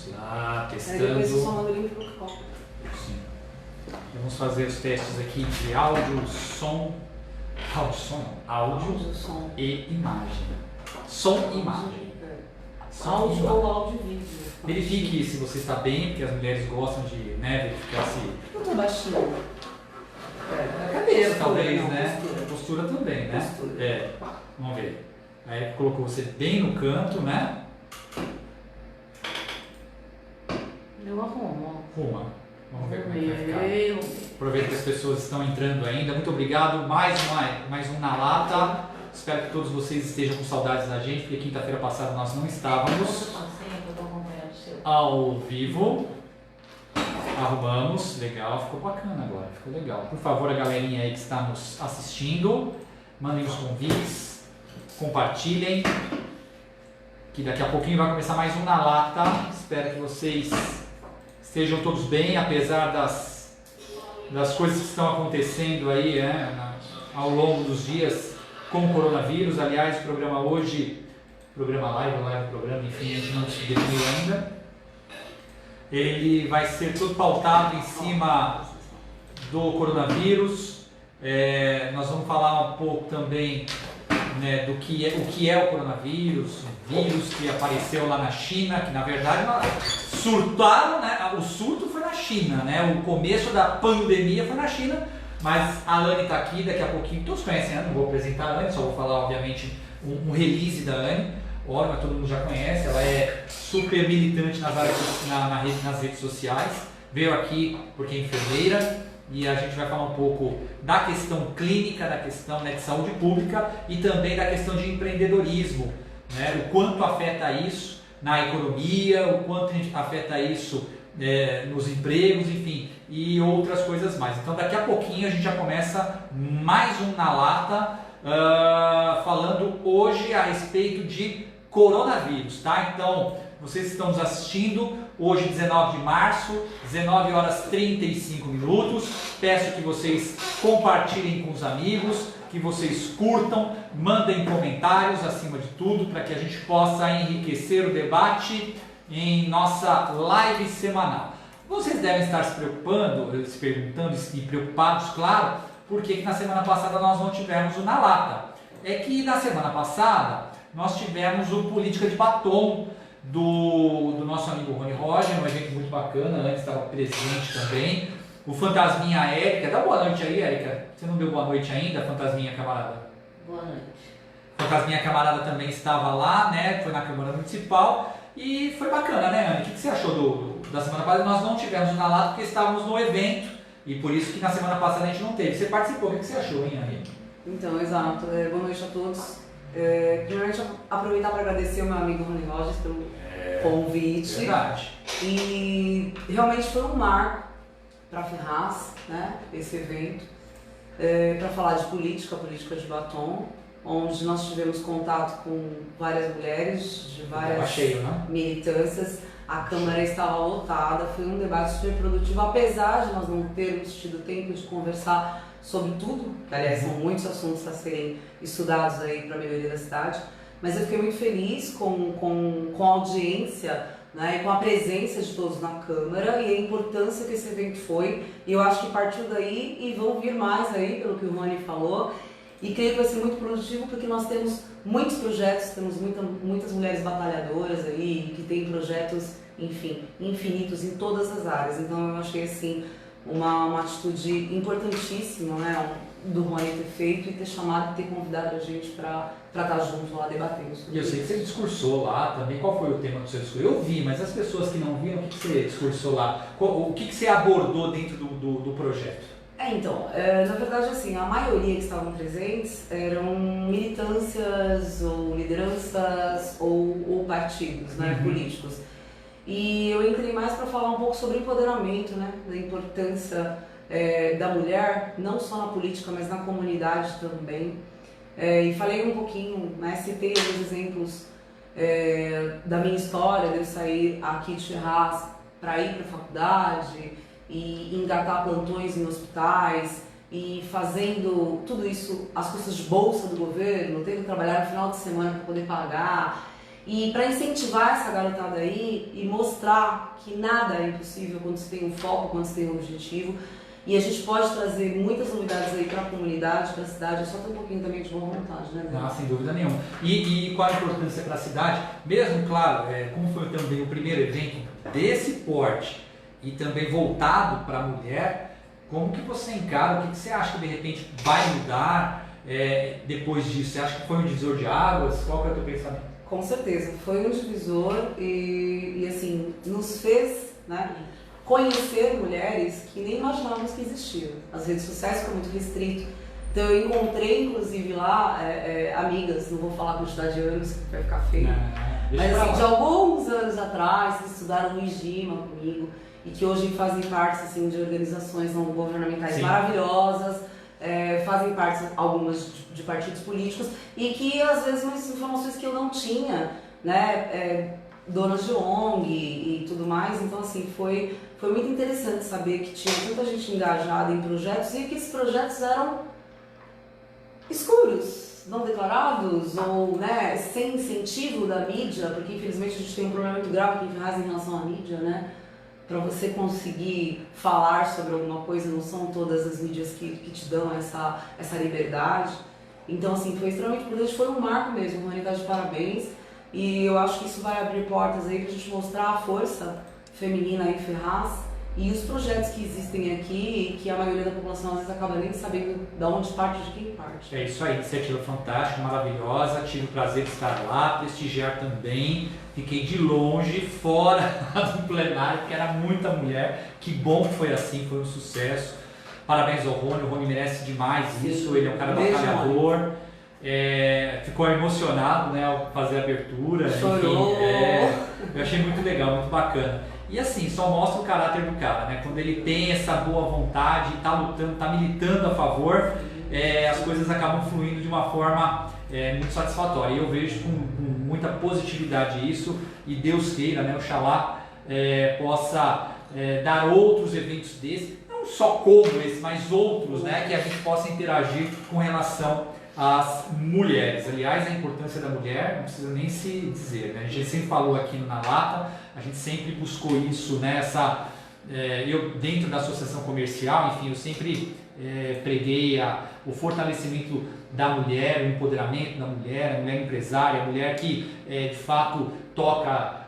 Vamos lá, testando. Aí depois eu só mando o link pro copo. Sim. Vamos fazer os testes aqui de áudio, som. Áudio, som não. Áudio som. E imagem. Som e imagem. Áudio ou áudio e vídeo. Verifique se você está bem, porque as mulheres gostam de, né, verificar se... Eu tô baixinho. A cadeira, Postura, talvez, não, né? postura. Postura também, né? Postura. É. Vamos ver. Aí colocou você bem no canto, né? Eu arrumo. Ruma. Vamos ver como é que vai ficar. Aproveita que as pessoas estão entrando ainda. Muito obrigado. Mais um na lata. Espero que todos vocês estejam com saudades da gente, porque quinta-feira passada nós não estávamos ao vivo. Arrumamos. Legal. Ficou bacana agora. Ficou legal. Por favor, a galerinha aí que está nos assistindo, mandem os convites. Compartilhem. Que daqui a pouquinho vai começar mais um na lata. Espero que vocês estejam todos bem, apesar das coisas que estão acontecendo aí, né, ao longo dos dias com o coronavírus. Aliás, o programa hoje, programa live, enfim, a gente não se definiu ainda. Ele vai ser todo pautado em cima do coronavírus. Nós vamos falar um pouco também, né, do que é o coronavírus, um vírus que apareceu lá na China, que na verdade surtaram, né? O surto foi na China, né? O começo da pandemia foi na China, mas a Anne está aqui, daqui a pouquinho, todos conhecem a Anne, não vou apresentar a Anne, só vou falar obviamente um release da Anne, óbvio, todo mundo já conhece, ela é super militante nas redes sociais, veio aqui porque é enfermeira, e a gente vai falar um pouco da questão clínica, da questão, né, de saúde pública e também da questão de empreendedorismo, né, o quanto afeta isso na economia, o quanto afeta isso nos empregos, enfim, e outras coisas mais. Então daqui a pouquinho a gente já começa mais um Na Lata, falando hoje a respeito de coronavírus, tá? Então, vocês estão nos assistindo hoje, 19 de março, 19 horas 35 minutos. Peço que vocês compartilhem com os amigos, que vocês curtam, mandem comentários acima de tudo, para que a gente possa enriquecer o debate em nossa live semanal. Vocês devem estar se perguntando e preocupados, claro, porque na semana passada nós não tivemos o Na Lata. É que na semana passada nós tivemos o Política de Batom, do nosso amigo Rony Roger, um evento muito bacana, antes estava presente também. O Fantasminha Érica, dá boa noite aí, Érica. Você não deu boa noite ainda, Fantasminha Camarada? Boa noite. Fantasminha Camarada também estava lá, né? Foi na Câmara Municipal e foi bacana, né, Anne? O que você achou da semana passada? Nós não tivemos na Lata porque estávamos no evento e por isso que na semana passada a gente não teve. Você participou, o que você achou, hein, Anne? Então, exato. Boa noite a todos. Primeiramente, aproveitar para agradecer o meu amigo Rony Rogers pelo convite. Verdade. E realmente foi um marco para a Ferraz, né, esse evento, para falar de política de batom, onde nós tivemos contato com várias mulheres de várias militâncias. A Câmara estava lotada, foi um debate super produtivo, apesar de nós não termos tido tempo de conversar sobre tudo, que aliás são muitos assuntos a serem estudados aí para a melhoria da cidade, mas eu fiquei muito feliz com a audiência, né, e com a presença de todos na Câmara e a importância que esse evento foi, e eu acho que partiu daí e vão vir mais aí, pelo que o Rony falou, e creio que vai ser muito produtivo porque nós temos muitos projetos, temos muitas mulheres batalhadoras aí, que têm projetos, enfim, infinitos em todas as áreas, então eu achei assim uma atitude importantíssima, né, do Rony ter feito e ter chamado e ter convidado a gente para estar junto lá debatendo sobre isso. E eu sei que você discursou lá também. Qual foi o tema do seu discurso? Eu vi, mas as pessoas que não viram, o que você discursou lá? O que você abordou dentro do projeto? Então, na verdade, assim, a maioria que estavam presentes eram militâncias ou lideranças ou partidos, né, políticos. E eu entrei mais para falar um pouco sobre empoderamento, né, da importância da mulher, não só na política, mas na comunidade também. E falei um pouquinho, né, citei alguns exemplos da minha história, de eu sair aqui de Ferraz para ir para a faculdade e engatar plantões em hospitais e fazendo tudo isso às custas de bolsa do governo, tendo que trabalhar no final de semana para poder pagar. E para incentivar essa garotada aí e mostrar que nada é impossível quando se tem um foco, quando se tem um objetivo. E a gente pode trazer muitas novidades aí para a comunidade, para a cidade, é só ter um pouquinho também de boa vontade, né, Dani? Ah, sem dúvida nenhuma. E qual a importância para a cidade? Mesmo, claro, como foi também o primeiro evento desse porte e também voltado para a mulher, como que você encara, o que você acha que de repente vai mudar depois disso? Você acha que foi um divisor de águas? Qual que é o teu pensamento? Com certeza, foi um divisor e assim, nos fez, né, conhecer mulheres que nem imaginávamos que existiam. As redes sociais ficam muito restrito. Então eu encontrei, inclusive, lá amigas, não vou falar a quantidade de anos, que vai ficar feio, mas assim, de alguns anos atrás, que estudaram no IGIMA comigo e que hoje fazem parte assim, de organizações não governamentais Sim. maravilhosas, fazem parte, algumas, de partidos políticos e que às vezes umas informações que eu não tinha, né, donas de ONG e tudo mais. Então assim, foi muito interessante saber que tinha tanta gente engajada em projetos e que esses projetos eram escuros, não declarados ou, né, sem incentivo da mídia, porque infelizmente a gente tem um problema muito grave aqui em Ferraz em relação à mídia, né? Para você conseguir falar sobre alguma coisa, não são todas as mídias que te dão essa liberdade. Então assim, foi extremamente importante, foi um marco mesmo, Rony, tá de parabéns. E eu acho que isso vai abrir portas aí pra gente mostrar a força feminina em Ferraz e os projetos que existem aqui e que a maioria da população às vezes acaba nem sabendo de onde parte e de quem parte. É isso aí, iniciativa fantástica, maravilhosa, tive o prazer de estar lá, prestigiar também, fiquei de longe, fora do plenário, porque era muita mulher, que bom que foi assim, foi um sucesso. Parabéns ao Rony, o Rony merece demais isso, ele é um cara batalhador. Ficou emocionado, né, ao fazer a abertura. Chorou. Enfim, eu achei muito legal, muito bacana. E assim, só mostra o caráter do cara, né? Quando ele tem essa boa vontade, tá lutando, tá militando a favor, as coisas acabam fluindo de uma forma muito satisfatória. E eu vejo com muita positividade isso, e Deus queira, né, Oxalá possa dar outros eventos desses, não só como esse, mas outros, né, que a gente possa interagir com relação às mulheres. Aliás, a importância da mulher não precisa nem se dizer, né? A gente sempre falou aqui na Lata, a gente sempre buscou isso, né? Eu dentro da associação comercial, enfim, eu sempre preguei o fortalecimento da mulher, o empoderamento da mulher, a mulher empresária, a mulher que de fato toca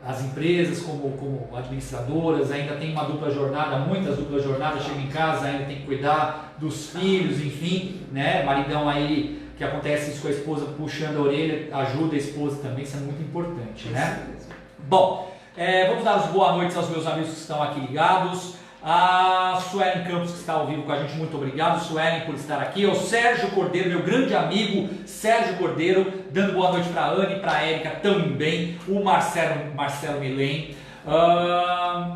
as empresas como administradoras, ainda tem uma dupla jornada, muitas duplas jornadas, chega em casa, ainda tem que cuidar dos filhos, enfim, né? Maridão aí, que acontece isso com a esposa puxando a orelha, ajuda a esposa também, isso é muito importante, né? Bom, vamos dar as boas noites aos meus amigos que estão aqui ligados. A Suelen Campos, que está ao vivo com a gente, muito obrigado, Suelen, por estar aqui. O Sérgio Cordeiro, meu grande amigo Sérgio Cordeiro, dando boa noite para a Anne, para a Érica também, o Marcelo Milen,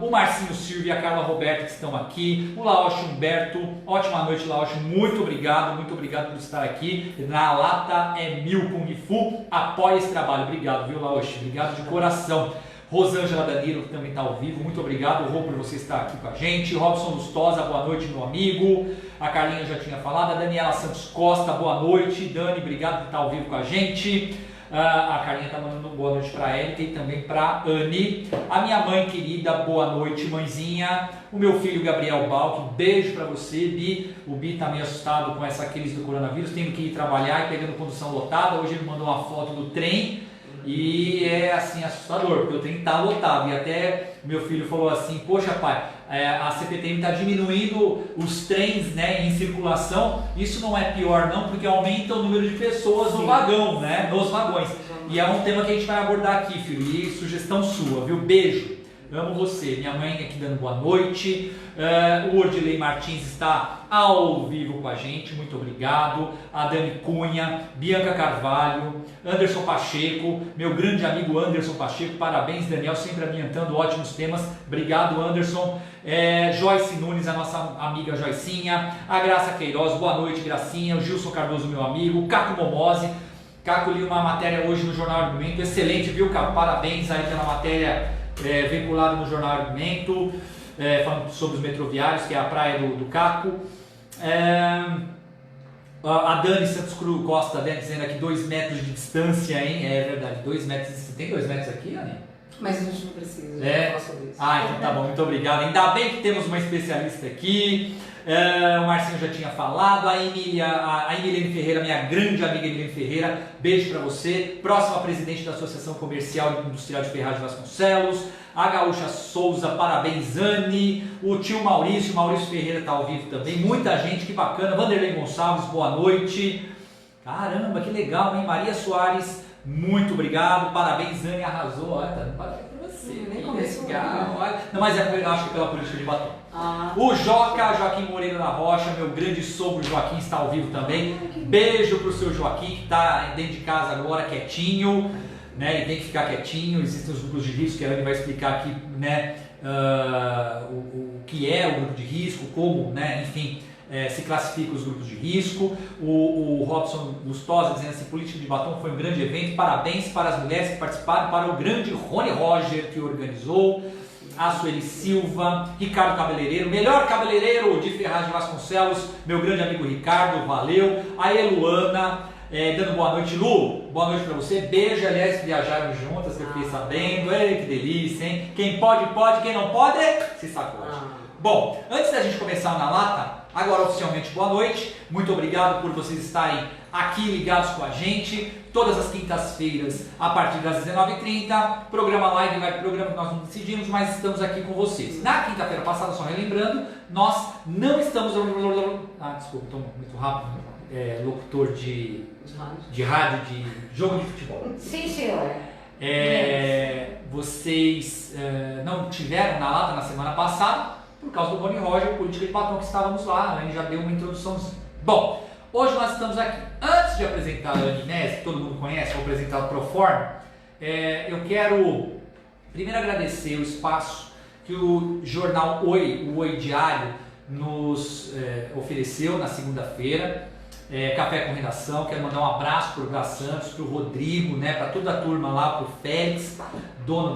o Marcinho Silvio e a Carla Roberta, que estão aqui, o Laoshi Humberto, ótima noite, Laoshi, muito obrigado por estar aqui. Na Lata é Mil Kung Fu, apoia esse trabalho, obrigado, viu, Laoshi, obrigado de coração. Rosângela Danilo, que também está ao vivo, muito obrigado, Rô, por você estar aqui com a gente. Robson Lustosa, boa noite, meu amigo. A Carlinha já tinha falado. A Daniela Santos Costa, boa noite. Dani, obrigado por estar ao vivo com a gente. A Carlinha está mandando boa noite para a Érica e também para a Anne. A minha mãe querida, boa noite, mãezinha. O meu filho Gabriel Balk, beijo para você, Bi. O Bi está meio assustado com essa crise do coronavírus, tendo que ir trabalhar e pegando condução lotada. Hoje ele mandou uma foto do trem. E é assim assustador, porque o trem está lotado. E até meu filho falou assim: poxa, pai, a CPTM está diminuindo os trens, né, em circulação. Isso não é pior, não, porque aumenta o número de pessoas no vagão, né, nos vagões. E é um tema que a gente vai abordar aqui, filho. E sugestão sua, viu? Beijo. Amo você. Minha mãe aqui dando boa noite. O Ordilei Martins está ao vivo com a gente, muito obrigado. A Dani Cunha, Bianca Carvalho, Anderson Pacheco, meu grande amigo Anderson Pacheco, parabéns, Daniel, sempre ambientando ótimos temas, obrigado, Anderson. Joyce Nunes, a nossa amiga Joicinha, a Graça Queiroz, boa noite, Gracinha, o Gilson Cardoso, meu amigo, Caco Momose. Caco, li uma matéria hoje no Jornal Argumento, excelente, viu, Caco? Parabéns aí pela matéria vinculada no Jornal Argumento, falando sobre os metroviários, que é a praia do Caco. A Dani Santos Cruz Costa, né, dizendo aqui 2 metros de distância, hein? É verdade, 2 metros de distância. Tem 2 metros aqui, Anny? Mas a gente não precisa falar sobre isso. Ah, então tá bom, muito obrigado. Ainda bem que temos uma especialista aqui. O Marcinho já tinha falado. A Emiliane Ferreira, minha grande amiga Emiliane Ferreira, beijo pra você. Próxima presidente da Associação Comercial e Industrial de Ferraz de Vasconcelos. A Gaúcha Souza, parabéns, Anny. O tio Maurício Ferreira tá ao vivo também. Muita gente, que bacana. Vanderlei Gonçalves, boa noite. Caramba, que legal, hein? Maria Soares, muito obrigado. Parabéns, Anny, arrasou. Olha, tá, parabéns pra você. Nem começou. Não, mas eu acho que pela política de batom. O Joaquim Moreira da Rocha, meu grande sogro Joaquim, está ao vivo também. Beijo pro seu Joaquim, que está dentro de casa agora, quietinho, né? E tem que ficar quietinho. Existem os grupos de risco, que a Anny vai explicar aqui, né? O que é o grupo de risco, como, né? Enfim, se classifica os grupos de risco. O Robson Gustosa dizendo assim: política de batom foi um grande evento. Parabéns para as mulheres que participaram, para o grande Rony Roger que organizou. A Sueli Silva, Ricardo Cabeleireiro, melhor cabeleireiro de Ferraz de Vasconcelos, meu grande amigo Ricardo, valeu. A Eluana, dando boa noite. Lu, boa noite pra você. Beijo, aliás, viajaram juntas, que eu fiquei sabendo. Ei, que delícia, hein? Quem pode, pode, quem não pode, se sacode. Bom, antes da gente começar na lata, agora oficialmente boa noite. Muito obrigado por vocês estarem aqui ligados com a gente. Todas as quintas-feiras, a partir das 19h30, programa live, vai pro programa que nós não decidimos, mas estamos aqui com vocês. Na quinta-feira passada, só relembrando, nós não estamos... desculpa, estou muito rápido. Locutor de rádio, de jogo de futebol. Sim, senhor. Vocês não tiveram na lata na semana passada, por causa do Rony Roger, política de batom, que estávamos lá. A Anny já deu uma introduçãozinha. Bom, hoje nós estamos aqui. Antes de apresentar a Anny Nese, que todo mundo conhece, vou apresentar o Proforma. Eu quero primeiro agradecer o espaço que o jornal Oi, o Oi Diário, nos ofereceu na segunda-feira. Café com Redação. Quero mandar um abraço para o Gá Santos, para o Rodrigo, né, para toda a turma lá, para o Félix, dono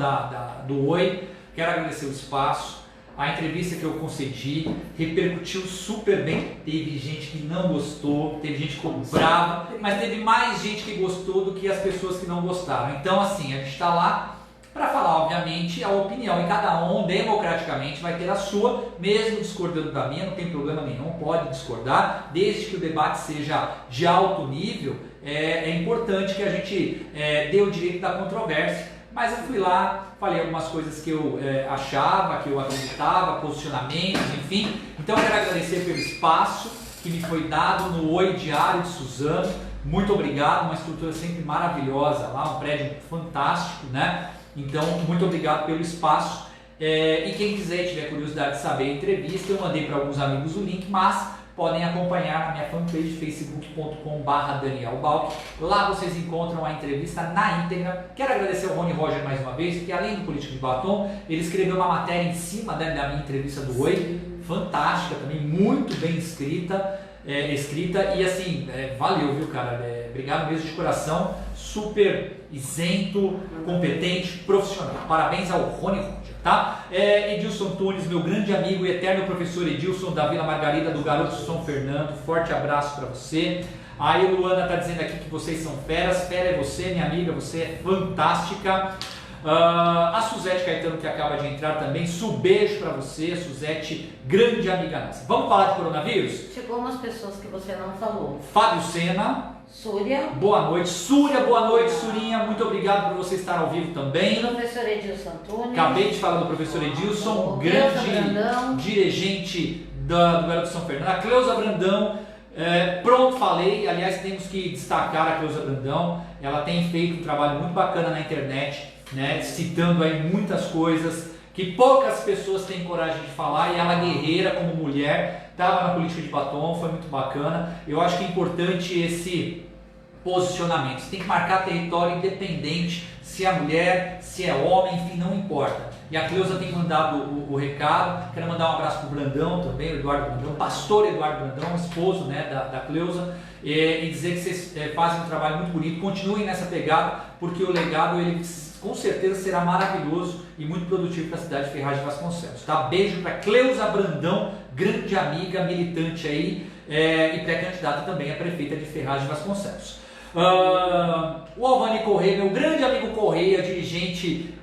do Oi. Quero agradecer o espaço. A entrevista que eu concedi repercutiu super bem. Teve gente que não gostou, teve gente que ficou brava, mas teve mais gente que gostou do que as pessoas que não gostaram. Então, assim, a gente está lá para falar, obviamente, a opinião, e cada um democraticamente vai ter a sua, mesmo discordando da minha, não tem problema nenhum, pode discordar, desde que o debate seja de alto nível. É importante que a gente dê o direito da controvérsia. Mas eu fui lá, falei algumas coisas que eu achava, que eu acreditava, posicionamentos, enfim. Então eu quero agradecer pelo espaço que me foi dado no Oi Diário de Suzano. Muito obrigado, uma estrutura sempre maravilhosa lá, um prédio fantástico, né? Então, muito obrigado pelo espaço. E quem quiser e tiver curiosidade de saber a entrevista, eu mandei para alguns amigos o link, mas podem acompanhar na minha fanpage facebook.com/Daniel Balk. Lá vocês encontram a entrevista na íntegra. Quero agradecer ao Rony Roger mais uma vez, porque além do Político de Batom, ele escreveu uma matéria em cima da minha entrevista do Oi, fantástica também, muito bem escrita e assim, valeu, viu, cara? Obrigado mesmo de coração, super isento, competente, profissional. Parabéns ao Rony Roger. Tá? Edilson Tunes, meu grande amigo e eterno professor Edilson da Vila Margarida do Garoto São Fernando, forte abraço para você. A Luana está dizendo aqui que vocês são feras, fera é você, minha amiga, você é fantástica. A Suzete Caetano, que acaba de entrar também, beijo para você, Suzete, grande amiga nossa. Vamos falar de coronavírus? Chegou umas pessoas que você não falou. Fábio Sena. Súria. Boa noite. Súria, boa noite, Surinha. Muito obrigado por você estar ao vivo também. Professor Edilson Antunes. Acabei de falar do professor Edilson, grande dirigente do Garoto São Fernando. A Cleusa Brandão, pronto, falei. Aliás, temos que destacar a Cleusa Brandão. Ela tem feito um trabalho muito bacana na internet, né, citando aí muitas coisas que poucas pessoas têm coragem de falar, e ela, guerreira como mulher, estava na política de batom, foi muito bacana. Eu acho que é importante esse posicionamento. Você tem que marcar território independente se é mulher, se é homem, enfim, não importa. E a Cleusa tem mandado o recado. Quero mandar um abraço para o Brandão também, o Eduardo Brandão, pastor Eduardo Brandão, esposo, né, da Cleusa, e dizer que vocês fazem um trabalho muito bonito. Continuem nessa pegada, porque o legado, ele com certeza será maravilhoso e muito produtivo para a cidade de Ferraz de Vasconcelos. Tá? Beijo para Cleusa Brandão, grande amiga, militante aí, e pré-candidata também a prefeita de Ferraz de Vasconcelos. O Alvani Correia, meu grande amigo Correia, dirigente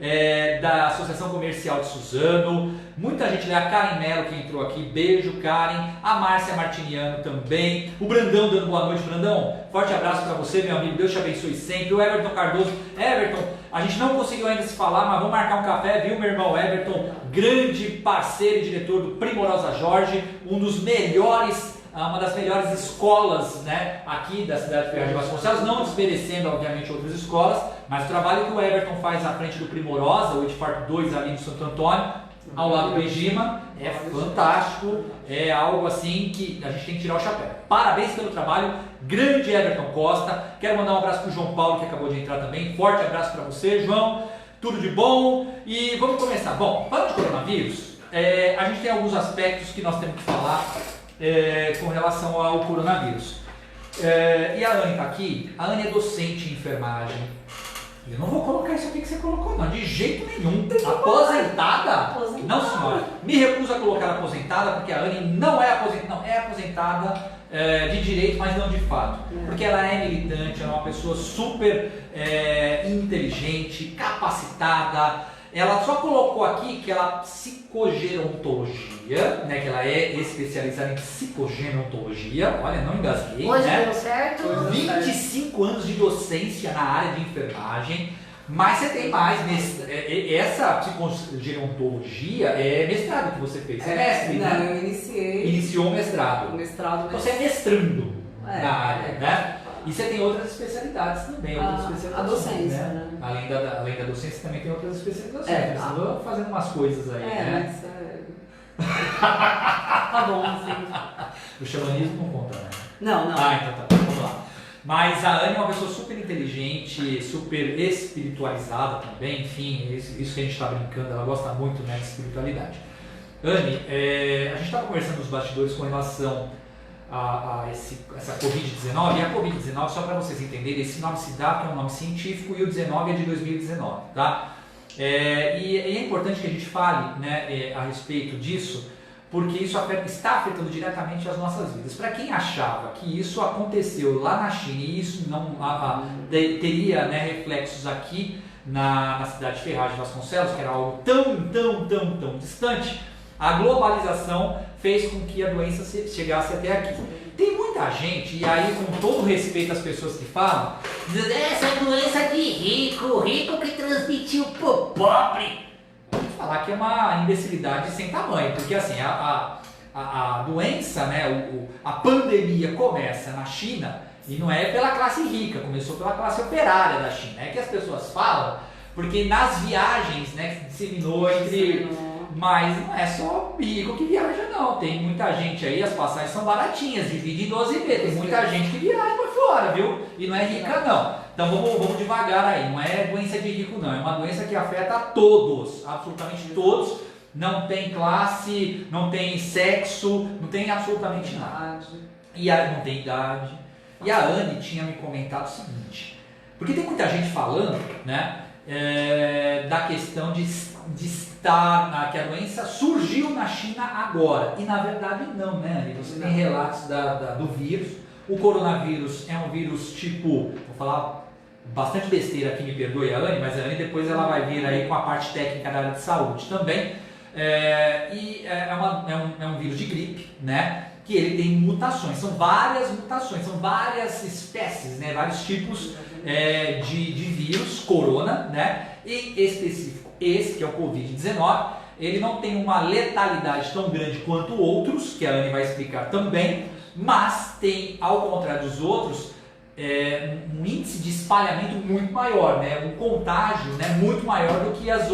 da Associação Comercial de Suzano, muita gente, a Karen Mello que entrou aqui, beijo Karen, a Márcia Martiniano também, o Brandão dando boa noite. Brandão, forte abraço para você, meu amigo, Deus te abençoe sempre. O Everton Cardoso, Everton, a gente não conseguiu ainda se falar, mas vamos marcar um café, viu, meu irmão Everton, grande parceiro e diretor do Primorosa Jorge, uma das melhores escolas, né, aqui da cidade de Ferraz de Vasconcelos, não desmerecendo obviamente outras escolas, mas o trabalho que o Everton faz à frente do Primorosa, o Edpark 2 ali no Santo Antônio, ao lado do Egima, é fantástico, é algo assim que a gente tem que tirar o chapéu. Parabéns pelo trabalho, grande Everton Costa. Quero mandar um abraço para o João Paulo que acabou de entrar também, forte abraço para você, João, tudo de bom. E vamos começar. Bom, falando de coronavírus, a gente tem alguns aspectos que nós temos que falar com relação ao coronavírus. E a Anne está aqui. A Anne é docente em enfermagem. Eu não vou colocar isso aqui que você colocou, não, de jeito nenhum. Aposentada? Não, senhora. Me recuso a colocar aposentada, porque a Anne não é aposentada, não, é aposentada de direito, mas não de fato. Porque ela é militante, ela é uma pessoa super inteligente, capacitada. Ela só colocou aqui que ela psicogerontologia, né, que ela é especializada em psicogerontologia. Olha, não engasguei, Hoje né? deu certo? 25 anos de docência na área de enfermagem, mas você tem mais, essa psicogerontologia é mestrado que você fez, você é mestre, não, né? eu iniciei. Iniciou o mestrado. Mestrado, Você é mestrando na área, é. né? E você tem outras especialidades também, outras especializações, a docência, né? Além da docência, também tem outras especializações. Você andou fazendo umas coisas aí, né? Mas tá bom, assim. O xamanismo não conta, né? Não. Ah, então tá, vamos lá. Mas a Anne é uma pessoa super inteligente, super espiritualizada também, enfim, isso que a gente está brincando, ela gosta muito, né, de espiritualidade. Anne, a gente estava conversando nos bastidores com relação essa Covid-19, e a Covid-19, só para vocês entenderem, esse nome se dá porque é um nome científico e o 19 é de 2019, tá? E é importante que a gente fale, né, a respeito disso, porque isso está afetando diretamente as nossas vidas. Para quem achava que isso aconteceu lá na China e isso não teria, né, reflexos aqui na cidade de Ferraz de Vasconcelos, que era algo tão distante, a globalização fez com que a doença chegasse até aqui. Tem muita gente, e aí com todo respeito às pessoas que falam, dizendo, essa é doença de rico que transmitiu pro pobre. Vou falar que é uma imbecilidade sem tamanho, porque assim, a doença, né, a pandemia começa na China e não é pela classe rica, começou pela classe operária da China. É que as pessoas falam, porque nas viagens, né, se disseminou entre... Mas não é só rico que viaja, não. Tem muita gente aí, as passagens são baratinhas, divide em 12 vezes. Tem muita gente que viaja para fora, viu? E não é rica, não. Então vamos devagar aí. Não é doença de rico, não. É uma doença que afeta a todos, absolutamente todos. Não tem classe, não tem sexo, não tem absolutamente nada. Não tem idade. E a Anne tinha me comentado o seguinte, porque tem muita gente falando, né, da questão de estar, que a doença surgiu na China agora, e na verdade não, né, Anne? Você tem relatos do vírus. O coronavírus é um vírus tipo, vou falar bastante besteira aqui, me perdoe a Anne, mas a Anne depois ela vai vir aí com a parte técnica da área de saúde também, é um vírus de gripe, né, que ele tem mutações, são várias mutações, são várias espécies, né, vários tipos de vírus, corona, né, em específico esse que é o Covid-19, ele não tem uma letalidade tão grande quanto outros, que a Anne vai explicar também, mas tem, ao contrário dos outros, um índice de espalhamento muito maior, né, um contágio, né, muito maior do que os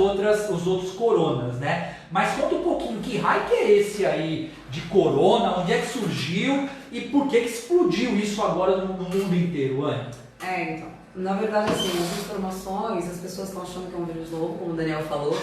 outros coronas, né. Mas conta um pouquinho, que raio que é esse aí de corona, onde é que surgiu e por que explodiu isso agora no mundo inteiro, Anne? Então, na verdade, assim, as informações, as pessoas estão achando que é um vírus novo, como o Daniel falou.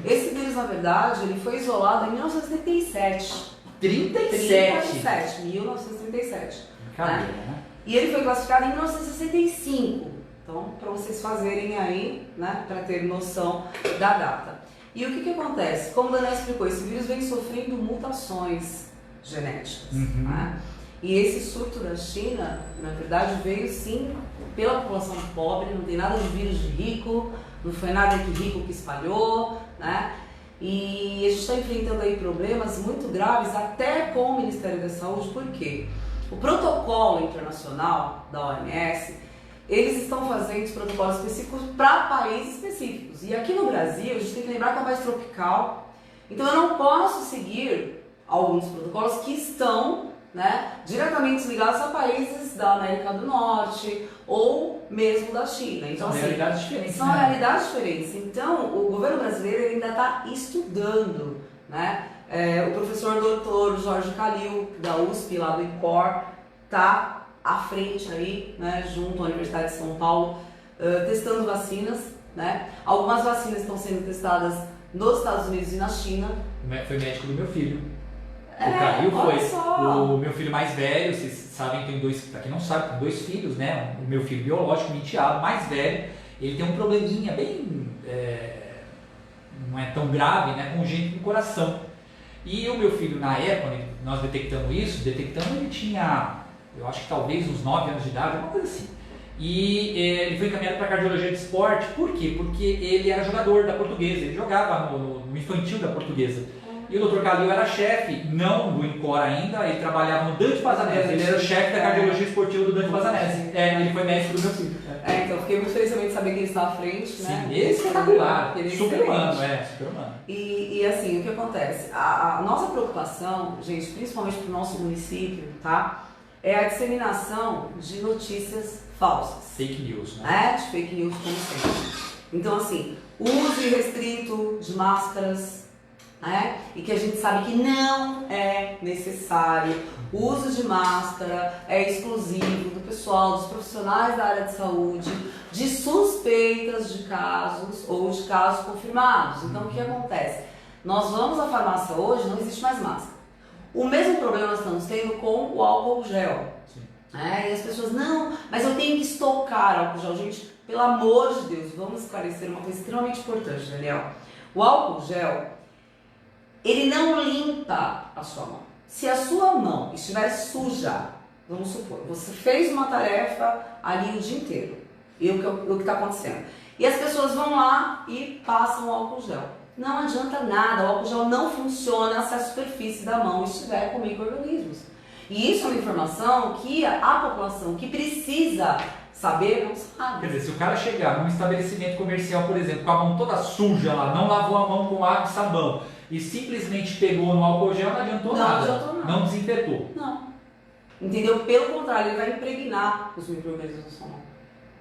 Esse vírus, na verdade, ele foi isolado em 1937. 1937. Caramba, né? E ele foi classificado em 1965. Então, para vocês fazerem aí, né, para ter noção da data. E o que acontece? Como o Daniel explicou, esse vírus vem sofrendo mutações genéticas. Né? E esse surto da China, na verdade, veio sim pela população pobre, não tem nada de vírus de rico, não foi nada que rico que espalhou, né? E a gente está enfrentando aí problemas muito graves até com o Ministério da Saúde, por quê? O protocolo internacional da OMS, eles estão fazendo os protocolos específicos para países específicos. E aqui no Brasil, a gente tem que lembrar que é um país tropical, então eu não posso seguir alguns protocolos que estão, né, diretamente ligados a países da América do Norte ou mesmo da China. Então, são realidades diferentes. São realidades diferentes. Então, o governo brasileiro ainda está estudando, né? O professor doutor Jorge Calil, da USP, lá do INCOR, está à frente aí, né, junto à Universidade de São Paulo, testando vacinas, né? Algumas vacinas estão sendo testadas nos Estados Unidos e na China. Foi médico do meu filho. O Calil foi o meu filho mais velho, vocês sabem que tem dois, pra quem não sabe, tem 2 filhos, né? O meu filho biológico, o enteado, mais velho, ele tem um probleminha bem, não é tão grave, né? Congênito no coração. E o meu filho, na época, quando nós detectamos isso, ele tinha, eu acho que talvez uns 9 anos de idade, alguma coisa assim. E ele foi encaminhado para cardiologia de esporte, por quê? Porque ele era jogador da Portuguesa, ele jogava no infantil da Portuguesa. E o Dr. Calil era chefe, não do INCOR ainda, ele trabalhava no Dante Pazanese, ele era o chefe da cardiologia esportiva do Dante Pazanese. Ele foi médico do meu filho. Então fiquei muito feliz também de saber que ele está à frente, né? Sim, ele é espetacular, super humano, super humano. E assim, o que acontece? A nossa preocupação, gente, principalmente para o nosso município, tá? É a disseminação de notícias falsas. Fake news, né? De fake news, como sempre. Então assim, uso irrestrito de máscaras, né? E que a gente sabe que não é necessário. O uso de máscara é exclusivo do pessoal, dos profissionais da área de saúde, de suspeitas de casos ou de casos confirmados. Então o que acontece? Nós vamos à farmácia hoje, não existe mais máscara. O mesmo problema nós estamos tendo com o álcool gel. E as pessoas, não, mas eu tenho que estocar álcool gel. Gente, pelo amor de Deus, vamos esclarecer uma coisa extremamente importante, Daniel. O álcool gel, ele não limpa a sua mão. Se a sua mão estiver suja, vamos supor, você fez uma tarefa ali o dia inteiro, e o que está acontecendo? E as pessoas vão lá e passam o álcool gel. Não adianta nada, o álcool gel não funciona se a superfície da mão estiver com micro-organismos. E isso é uma informação que a população que precisa saber não sabe. Quer dizer, se o cara chegar num estabelecimento comercial, por exemplo, com a mão toda suja lá, não lavou a mão com água e sabão, e simplesmente pegou no álcool gel, não adiantou nada. Não desinfetou. Não. Entendeu? Pelo contrário, ele vai impregnar os micro-organismos da sua mão.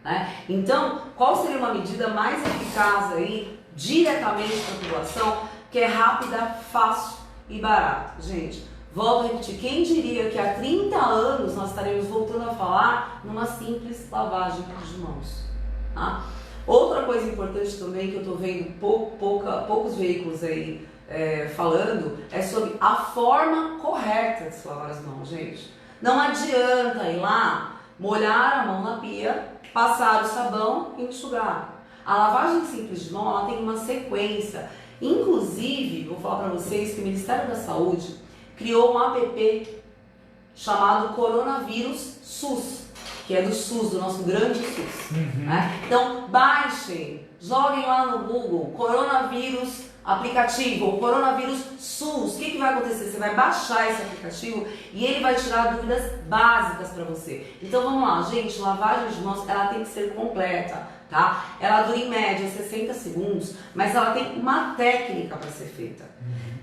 Né? Então, qual seria uma medida mais eficaz aí, diretamente para a população, que é rápida, fácil e barata? Gente, volto a repetir, quem diria que há 30 anos nós estaremos voltando a falar numa simples lavagem de mãos? Tá? Outra coisa importante também que eu estou vendo poucos veículos aí falando é sobre a forma correta de se lavar as mãos, gente. Não adianta ir lá, molhar a mão na pia, passar o sabão e enxugar. A lavagem simples de mão, ela tem uma sequência. Inclusive, vou falar para vocês que o Ministério da Saúde criou um app chamado Coronavírus SUS, que é do SUS, do nosso grande SUS. Né? Então, baixem, joguem lá no Google, Coronavírus aplicativo, ou Coronavírus SUS. O que vai acontecer? Você vai baixar esse aplicativo e ele vai tirar dúvidas básicas para você. Então, vamos lá, gente, lavagem de mãos, ela tem que ser completa, tá? Ela dura em média 60 segundos, mas ela tem uma técnica para ser feita.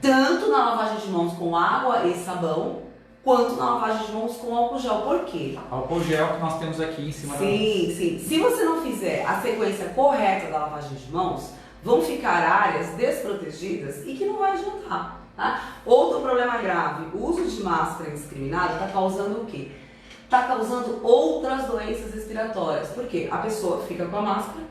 Tanto na lavagem de mãos com água e sabão, quanto na lavagem de mãos com álcool gel. Por quê? Álcool gel que nós temos aqui em cima da mão. Sim. Se você não fizer a sequência correta da lavagem de mãos, vão ficar áreas desprotegidas e que não vai adiantar. Tá? Outro problema grave, o uso de máscara indiscriminado está causando o quê? Está causando outras doenças respiratórias. Por quê? A pessoa fica com a máscara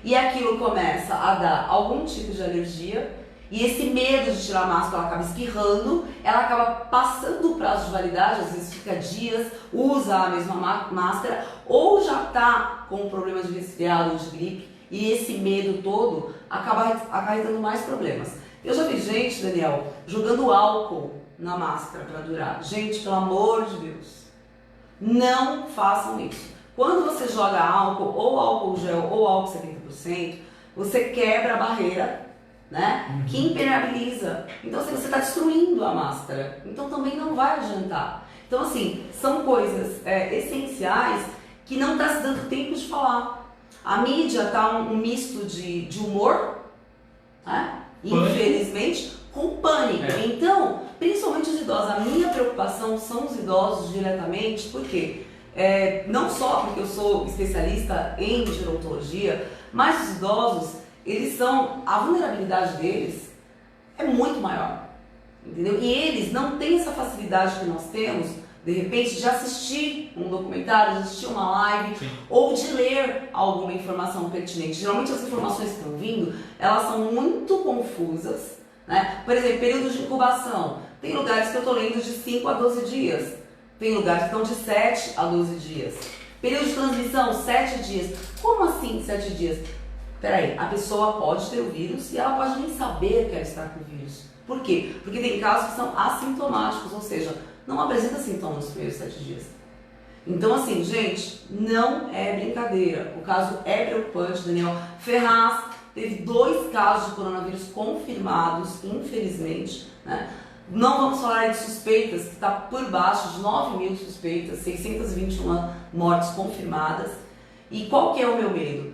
e aquilo começa a dar algum tipo de alergia. E esse medo de tirar a máscara, ela acaba espirrando, ela acaba passando o prazo de validade, às vezes fica dias, usa a mesma máscara, ou já está com um problema de resfriado ou de gripe, e esse medo todo acaba acarretando mais problemas. Eu já vi gente, Daniel, jogando álcool na máscara para durar. Gente, pelo amor de Deus, não façam isso. Quando você joga álcool, ou álcool gel, ou álcool 70%, você quebra a barreira, né? Que impermeabiliza. Então, assim, você está destruindo a máscara. Então, também não vai adiantar. Então, assim, são coisas essenciais que não está se dando tempo de falar. A mídia está um misto de humor, né? Infelizmente, com pânico. Então, principalmente os idosos, a minha preocupação são os idosos diretamente, porque não só porque eu sou especialista em gerontologia, mas os idosos, a vulnerabilidade deles é muito maior, entendeu? E eles não têm essa facilidade que nós temos, de repente, de assistir um documentário, de assistir uma live, sim, ou de ler alguma informação pertinente. Geralmente as informações que estão vindo, elas são muito confusas, né? Por exemplo, período de incubação. Tem lugares que eu estou lendo de 5 a 12 dias. Tem lugares que estão de 7 a 12 dias. Período de transmissão, 7 dias. Como assim 7 dias? Peraí, a pessoa pode ter o vírus e ela pode nem saber que ela está com o vírus. Por quê? Porque tem casos que são assintomáticos, ou seja, não apresenta sintomas nos primeiros 7 dias. Então, assim, gente, não é brincadeira. O caso é preocupante, Daniel. Ferraz teve 2 casos de coronavírus confirmados, infelizmente, né? Não vamos falar de suspeitas, que está por baixo de 9 mil suspeitas, 621 mortes confirmadas. E qual que é o meu medo?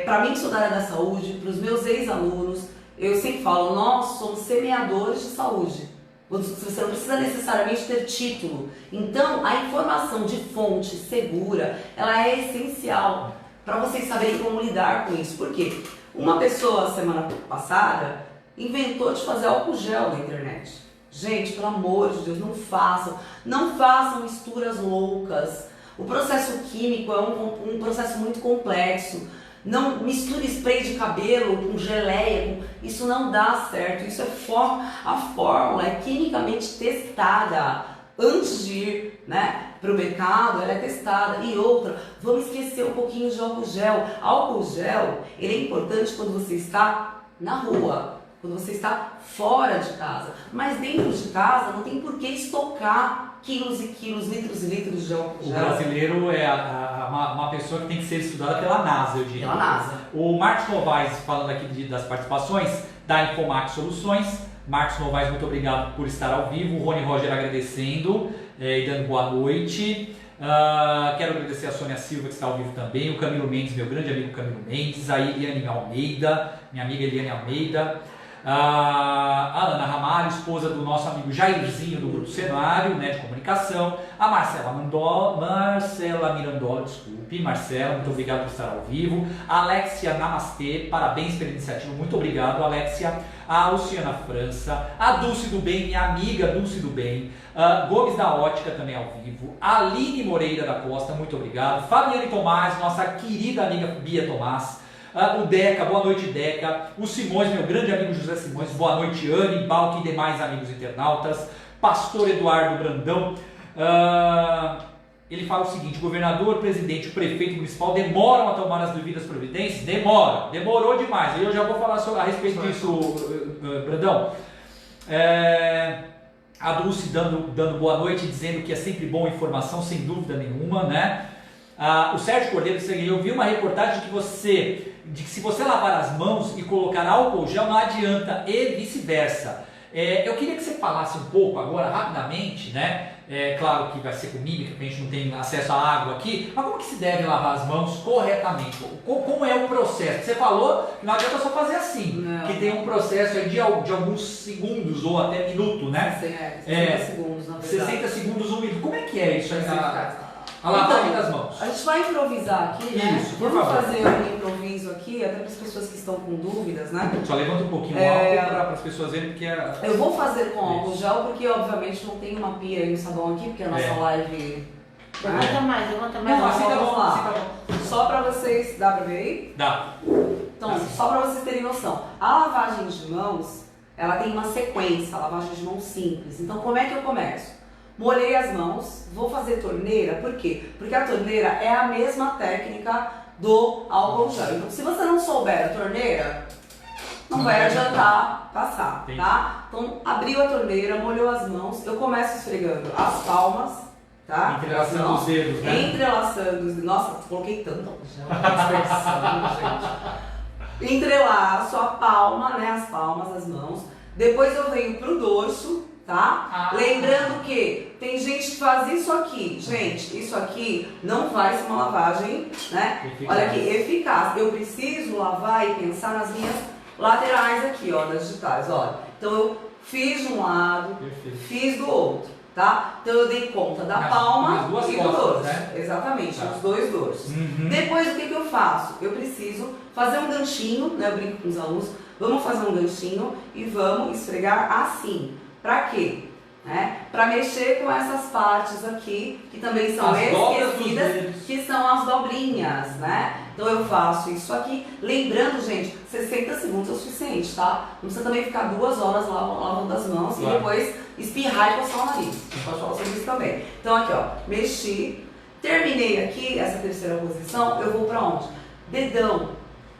Para mim, que sou da área da saúde, para os meus ex-alunos, eu sempre falo, nós somos semeadores de saúde. Você não precisa necessariamente ter título. Então, a informação de fonte segura, ela é essencial para vocês saberem como lidar com isso. Por quê? Uma pessoa, semana passada, inventou de fazer álcool gel na internet. Gente, pelo amor de Deus, não façam misturas loucas. O processo químico é um processo muito complexo. Não misture spray de cabelo com geleia, isso não dá certo. Isso a fórmula é quimicamente testada antes de ir, né, para o mercado, ela é testada. E outra, vamos esquecer um pouquinho de álcool gel. Álcool gel, ele é importante quando você está na rua, quando você está fora de casa. Mas dentro de casa não tem por que estocar quilos e quilos, litros e litros de álcool gel. O brasileiro é uma pessoa que tem que ser estudada pela NASA, eu diria. Pela NASA. O Marcos Novaes, falando aqui das participações, da Infomax Soluções. Marcos Novaes, muito obrigado por estar ao vivo. O Rony Roger agradecendo e dando boa noite. Quero agradecer a Sônia Silva, que está ao vivo também. O Camilo Mendes, meu grande amigo Camilo Mendes. A Eliane Almeida, minha amiga Eliane Almeida. A Ana Ramalho, esposa do nosso amigo Jairzinho do Grupo Cenário, né, de comunicação. A Marcela Mirandola, desculpe. Marcela, muito obrigado por estar ao vivo. A Alexia Namastê, parabéns pela iniciativa, muito obrigado, Alexia. A Luciana França, a Dulce do Bem, minha amiga Dulce do Bem. Gomes da Ótica também ao vivo. A Aline Moreira da Costa, muito obrigado. Fabiane Tomás, nossa querida amiga Bia Tomás. O Deca, boa noite Deca. O Simões, meu grande amigo José Simões, boa noite Anne, Balque e demais amigos internautas. Pastor Eduardo Brandão, ele fala o seguinte: governador, presidente, o prefeito municipal demoram a tomar as devidas providências? Demorou demais. Eu já vou falar a respeito disso, Brandão. A Dulce dando boa noite, dizendo que é sempre bom informação, sem dúvida nenhuma, né? O Sérgio Cordeiro, eu vi uma reportagem de que se você lavar as mãos e colocar álcool gel não adianta, e vice-versa. Eu queria que você falasse um pouco agora, rapidamente, né? Claro que vai ser com mímica, porque a gente não tem acesso à água aqui, mas como que se deve lavar as mãos corretamente? Como é o processo? Você falou que não adianta só fazer assim, não, que tem um processo de alguns segundos ou até minuto, né? 60 segundos, na verdade. 60 segundos, 1 minuto. Como é que é isso aí? A lavagem das mãos. A gente vai improvisar aqui, né? Isso, por favor. Vamos fazer um improviso aqui, até para as pessoas que estão com dúvidas, né? Só levanta um pouquinho o álcool para as pessoas verem, porque eu vou fazer com álcool gel, porque obviamente não tem uma pia e um sabão aqui, porque a nossa live... Levanta mais. Não, assim tá bom, vamos lá. assim tá bom. Só para vocês... Dá para ver aí? Dá. Então, só para vocês terem noção. A lavagem de mãos, ela tem uma sequência, a lavagem de mãos simples. Então, como é que eu começo? Molhei as mãos, vou fazer torneira, por quê? Porque a torneira é a mesma técnica do álcool gel. Então, se você não souber a torneira, não vai adiantar passar, Entendi. tá? Então, abriu a torneira, molhou as mãos, eu começo esfregando as palmas, tá? Entrelaçando os dedos, né? Entrelaçando os dedos. Nossa, coloquei tanto álcool gel, dispersando, gente. Entrelaço a palma, né? As palmas, as mãos. Depois eu venho pro dorso, tá? Lembrando que tem gente que faz isso aqui. Gente, isso aqui não vai ser uma lavagem, né? Eficaz. Olha aqui, eficaz. Eu preciso lavar e pensar nas minhas laterais aqui, ó, das digitais, olha. Então eu fiz de um lado, Perfeito. fiz do outro, tá? Então eu dei conta da Nas palma duas e do costas, dorso. né? Exatamente, Tá. os dois dorsos. Uhum. Depois, o que eu faço? Eu preciso fazer um ganchinho, né? Eu brinco com os alunos, vamos fazer um ganchinho e vamos esfregar assim. Pra quê? Né? Pra mexer com essas partes aqui, que também são As dobras dos esquecidas, dedos. que são as dobrinhas, né? Então eu faço isso aqui, lembrando, gente, 60 segundos é o suficiente, tá? Não precisa também ficar 2 horas lavando as mãos Claro. e depois espirrar e coçar o nariz. A gente pode falar sobre isso também. Então aqui, ó, mexi, terminei aqui essa terceira posição, eu vou pra onde? Dedão.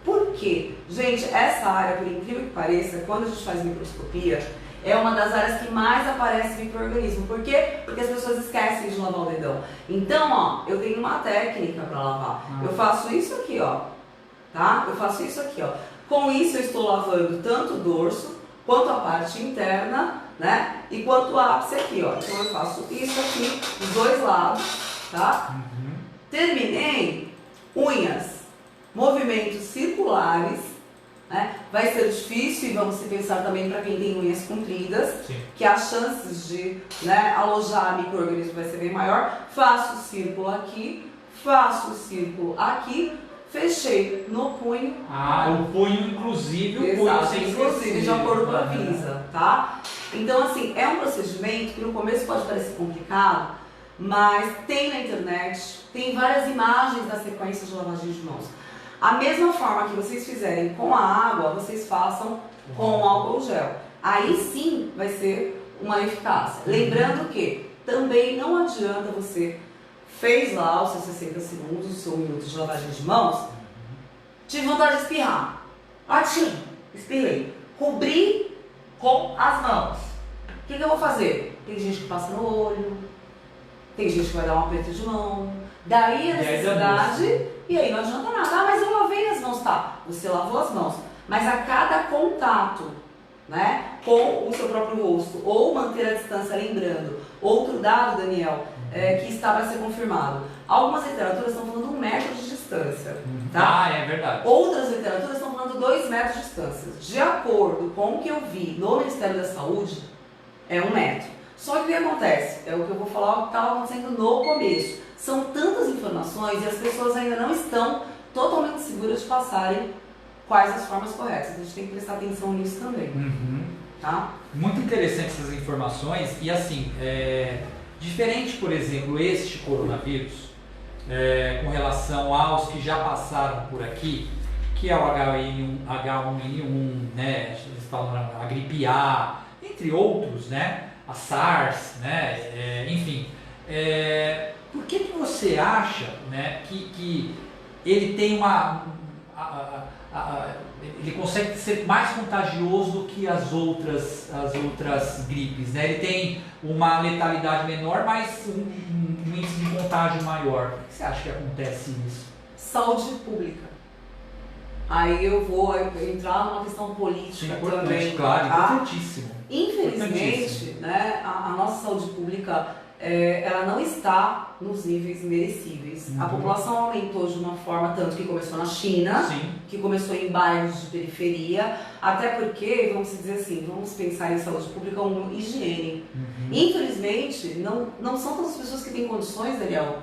Por quê? Gente, essa área, por incrível que pareça, quando a gente faz microscopia, é uma das áreas que mais aparece micro-organismo. Por quê? Porque as pessoas esquecem de lavar o dedão. Então, ó, eu tenho uma técnica para lavar. Eu faço isso aqui, ó, tá? Eu faço isso aqui, ó. Com isso eu estou lavando tanto o dorso, quanto a parte interna, né? E quanto o ápice aqui, ó. Então eu faço isso aqui, dos dois lados, tá? Uhum. Terminei, unhas, movimentos circulares, né? Vai ser difícil e vamos se pensar também para quem tem unhas compridas, Sim. que as chances de, né, alojar micro-organismo vai ser bem maior. Faço o círculo aqui, faço o círculo aqui, fechei no punho. O punho, inclusive, o punho Exato, sem inclusive de acordo com a Uhum. Visa, tá? Então, assim, é um procedimento que no começo pode parecer complicado, mas tem na internet, tem várias imagens da sequência de lavagem de mãos. A mesma forma que vocês fizerem com a água, vocês façam com o álcool gel. Aí sim vai ser uma eficácia. Lembrando que também não adianta você fez lá os seus 60 segundos, o seu minuto de lavagem de mãos, tive vontade de espirrar. Atim, espirrei. Cobri com as mãos. O que eu vou fazer? Tem gente que passa no olho, tem gente que vai dar um aperto de mão. Daí a necessidade, e aí não adianta nada. Ah, mas eu lavei as mãos, tá? Você lavou as mãos. Mas a cada contato, né, com o seu próprio rosto, ou manter a distância, lembrando, outro dado, Daniel, que está para ser confirmado. Algumas literaturas estão falando 1 metro de distância, tá? É verdade. Outras literaturas estão falando 2 metros de distância. De acordo com o que eu vi no Ministério da Saúde, é 1 metro. Só que o que acontece? É o que eu vou falar, o que estava acontecendo no começo. São tantas informações e as pessoas ainda não estão totalmente seguras de passarem quais as formas corretas. A gente tem que prestar atenção nisso também, Uhum. tá? Muito interessante essas informações e assim, diferente, por exemplo, este coronavírus, com relação aos que já passaram por aqui, que é o H1N1, né, eles falam a gripe A, entre outros, né, a SARS, né, enfim. Por que você acha, né, que ele tem ele consegue ser mais contagioso do que as outras gripes, né? Ele tem uma letalidade menor, mas um índice de contágio maior. Por que você acha que acontece isso? Saúde pública. Aí eu vou entrar numa questão política também. Claro, tá? importantíssimo. Infelizmente, né, a nossa saúde pública ela não está nos níveis merecíveis. Uhum. A população aumentou de uma forma, tanto que começou na China, Sim. que começou em bairros de periferia, até porque, vamos dizer assim, vamos pensar em saúde pública como higiene. Uhum. Infelizmente, não são todas as pessoas que têm condições, Daniel,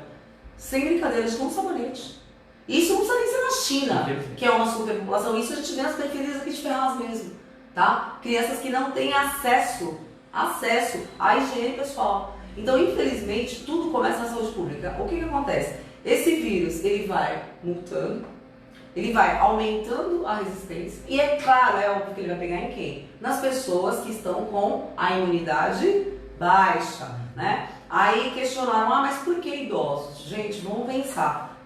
sem brincadeira, de ter um sabonete. Isso não precisa nem ser na China, que é uma superpopulação. Isso a gente vê nas periferias aqui de Ferraz mesmo, tá? Crianças que não têm acesso à higiene pessoal. Então, infelizmente, tudo começa na saúde pública. O que acontece? Esse vírus, ele vai mutando, ele vai aumentando a resistência. E é claro, é óbvio que ele vai pegar em quem? Nas pessoas que estão com a imunidade baixa, né? Aí questionaram, mas por que idosos? Gente, vamos pensar.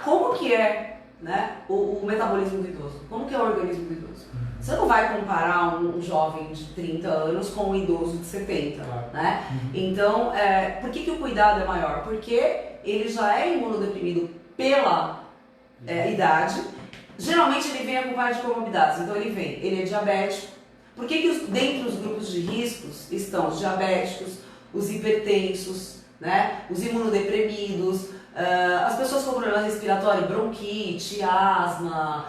como que é, né, o metabolismo do idoso, como que é o organismo do idoso. Você não vai comparar um jovem de 30 anos com um idoso de 70, né? Então, por que o cuidado é maior? Porque ele já é imunodeprimido pela idade. Geralmente ele vem acompanhado de comorbidades, então ele é diabético. Por que dentre os grupos de riscos estão os diabéticos, os hipertensos, né? Os imunodeprimidos, as pessoas com problema respiratório, bronquite, asma,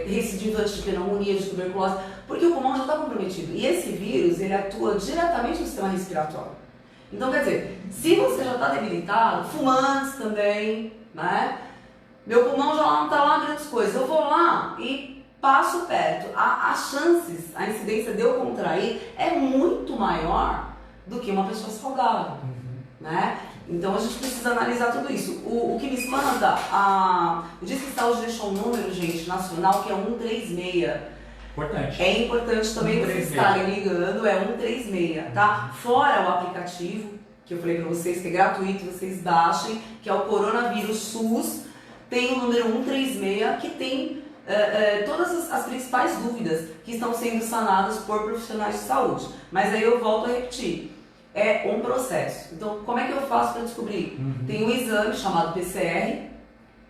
recidivante de pneumonia, de tuberculose, porque o pulmão já está comprometido. E esse vírus, ele atua diretamente no sistema respiratório. Então, quer dizer, se você já está debilitado, fumantes também, né? Meu pulmão já não está lá grandes coisas. Eu vou lá e passo perto. As chances, a incidência de eu contrair é muito maior do que uma pessoa saudável, né? Então a gente precisa analisar tudo isso. O que me espanta, o Disque Saúde deixou um número, gente, nacional, que é 136. Importante. É importante também vocês estarem ligando, é 136, tá? Fora o aplicativo, que eu falei pra vocês, que é gratuito, vocês baixem, que é o Coronavírus SUS, tem o número 136, que tem todas as principais dúvidas que estão sendo sanadas por profissionais de saúde. Mas aí eu volto a repetir. É um processo. Então, como é que eu faço para descobrir? Tem um exame chamado PCR,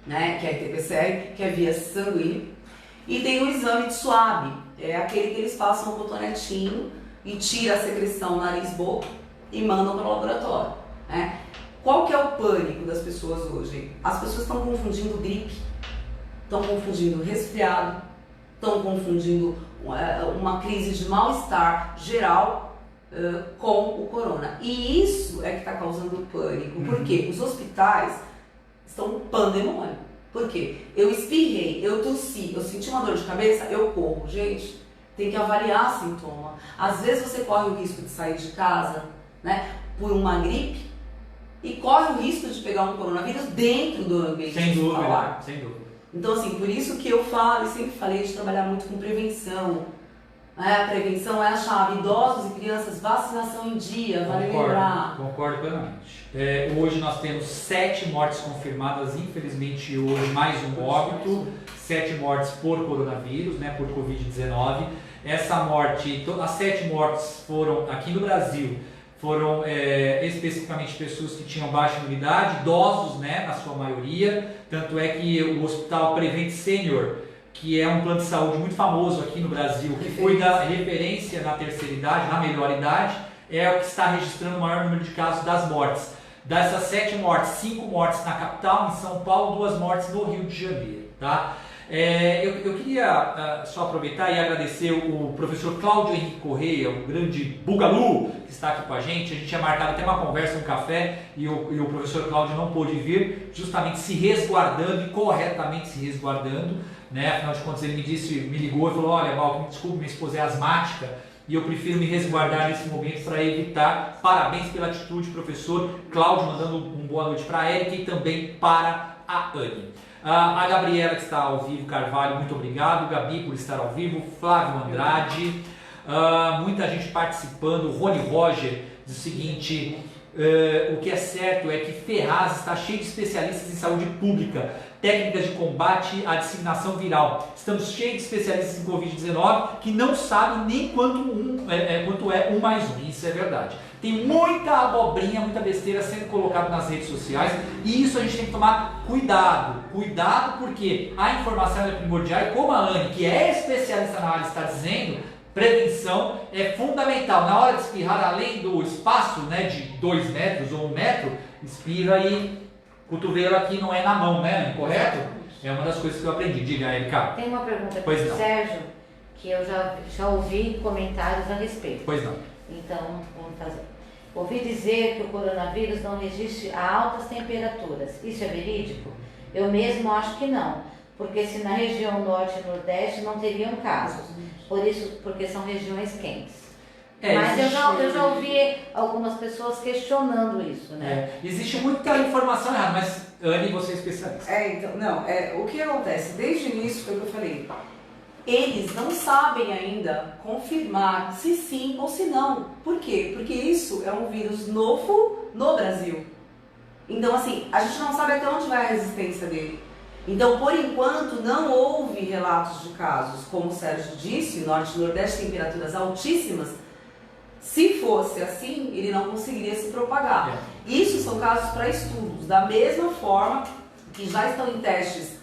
né, que é RT-PCR, que é via sanguínea, e tem um exame de SWAB, é aquele que eles passam um cotonetinho e tira a secreção nariz-boca e mandam para o laboratório, né? Qual que é o pânico das pessoas hoje? As pessoas estão confundindo gripe, estão confundindo resfriado, estão confundindo uma crise de mal-estar geral com o corona. E isso é que está causando pânico. Por quê? Os hospitais estão um pandemônio. Por quê? Eu espirrei, eu tossi, eu senti uma dor de cabeça, eu corro. Gente, tem que avaliar sintoma. Às vezes você corre o risco de sair de casa, né, por uma gripe e corre o risco de pegar um coronavírus dentro do ambiente hospitalar. Sem dúvida. Então, assim, por isso que eu falo e sempre falei de trabalhar muito com prevenção. A prevenção é a chave. Idosos e crianças, vacinação em dia, vale lembrar. Concordo plenamente. Hoje nós temos 7 mortes confirmadas, infelizmente hoje mais um óbito, 7 mortes por coronavírus, né, por Covid-19. Essa morte, as 7 mortes foram aqui no Brasil, foram especificamente pessoas que tinham baixa imunidade, idosos, né, na sua maioria. Tanto é que o Hospital Prevent Senior, que é um plano de saúde muito famoso aqui no Brasil, que foi da referência na terceira idade, na melhor idade, é o que está registrando o maior número de casos das mortes. Dessas 7 mortes, 5 mortes na capital, em São Paulo, 2 mortes no Rio de Janeiro, tá? Eu queria só aproveitar e agradecer o professor Cláudio Henrique Correia, o grande Bugalu, que está aqui com a gente. A gente tinha marcado até uma conversa, um café, e o professor Cláudio não pôde vir, justamente se resguardando e corretamente se resguardando, né? Afinal de contas ele me ligou e falou: olha, Val, desculpe, minha esposa é asmática e eu prefiro me resguardar nesse momento para evitar. Parabéns pela atitude, professor Cláudio, mandando uma boa noite para a Érica e também para a Anne. A Gabriela, que está ao vivo, Carvalho, muito obrigado. Gabi, por estar ao vivo. Flávio Andrade, muita gente participando. Rony Roger diz o seguinte: o que é certo é que Ferraz está cheio de especialistas em saúde pública, técnicas de combate à disseminação viral. Estamos cheios de especialistas em Covid-19 que não sabem nem quanto é 1 mais 1. Isso é verdade. Tem muita abobrinha, muita besteira sendo colocada nas redes sociais e isso a gente tem que tomar cuidado. Cuidado, porque a informação é primordial e, como a Anne, que é especialista na área, está dizendo, prevenção é fundamental. Na hora de espirrar, além do espaço, né, de 2 metros ou 1 metro, espirra e cotovelo aqui não é na mão, né? Correto? É uma das coisas que eu aprendi. Diga, Erika. Tem uma pergunta aqui do Sérgio, que eu já ouvi comentários a respeito. Pois não. Então, vamos fazer. Ouvi dizer que o coronavírus não resiste a altas temperaturas. Isso é verídico? Eu mesmo acho que não, porque se na região norte e nordeste não teriam casos. Por isso, porque são regiões quentes. Mas eu já ouvi algumas pessoas questionando isso, né? Existe muita informação errada, mas Anne, você é especialista. O que acontece? Desde o início, foi o que eu falei. Eles não sabem ainda confirmar se sim ou se não. Por quê? Porque isso é um vírus novo no Brasil. Então, assim, a gente não sabe até onde vai a resistência dele. Então, por enquanto, não houve relatos de casos, como o Sérgio disse, Norte e Nordeste, temperaturas altíssimas. Se fosse assim, ele não conseguiria se propagar. Isso são casos para estudos, da mesma forma que já estão em testes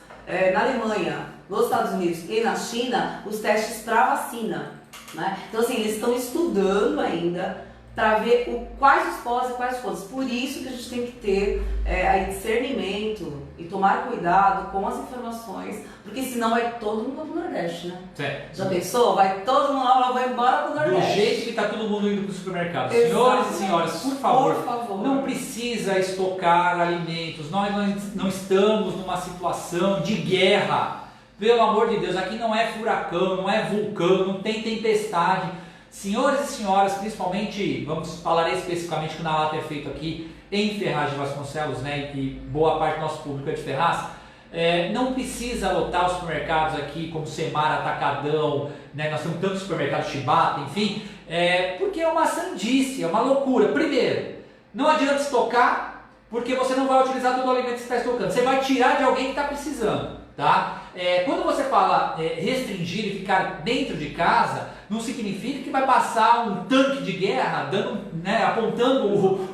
na Alemanha, nos Estados Unidos e na China, os testes para vacina. Né? Então, assim, eles estão estudando ainda para ver quais os pós e quais os contras. Por isso que a gente tem que ter aí discernimento e tomar cuidado com as informações, porque senão vai todo mundo pro Nordeste, né? Certo. Já pensou? Vai todo mundo lá, vai embora pro Nordeste. Do jeito que está todo mundo indo para o supermercado. Exatamente. Senhores e senhoras, por favor, não precisa precisa estocar alimentos. Nós não estamos numa situação de guerra. Pelo amor de Deus, aqui não é furacão, não é vulcão, não tem tempestade. Senhores e senhoras, principalmente, vamos falar especificamente que o Na Lata é feito aqui em Ferraz de Vasconcelos, né, e boa parte do nosso público é de Ferraz, não precisa lotar os supermercados aqui como Semar, Atacadão, né, nós temos tantos supermercados, Chibata, enfim, porque é uma sandice, é uma loucura. Primeiro, não adianta estocar, porque você não vai utilizar todo o alimento que você está estocando, você vai tirar de alguém que está precisando. Tá? Quando você fala restringir e ficar dentro de casa, não significa que vai passar um tanque de guerra dando, né, apontando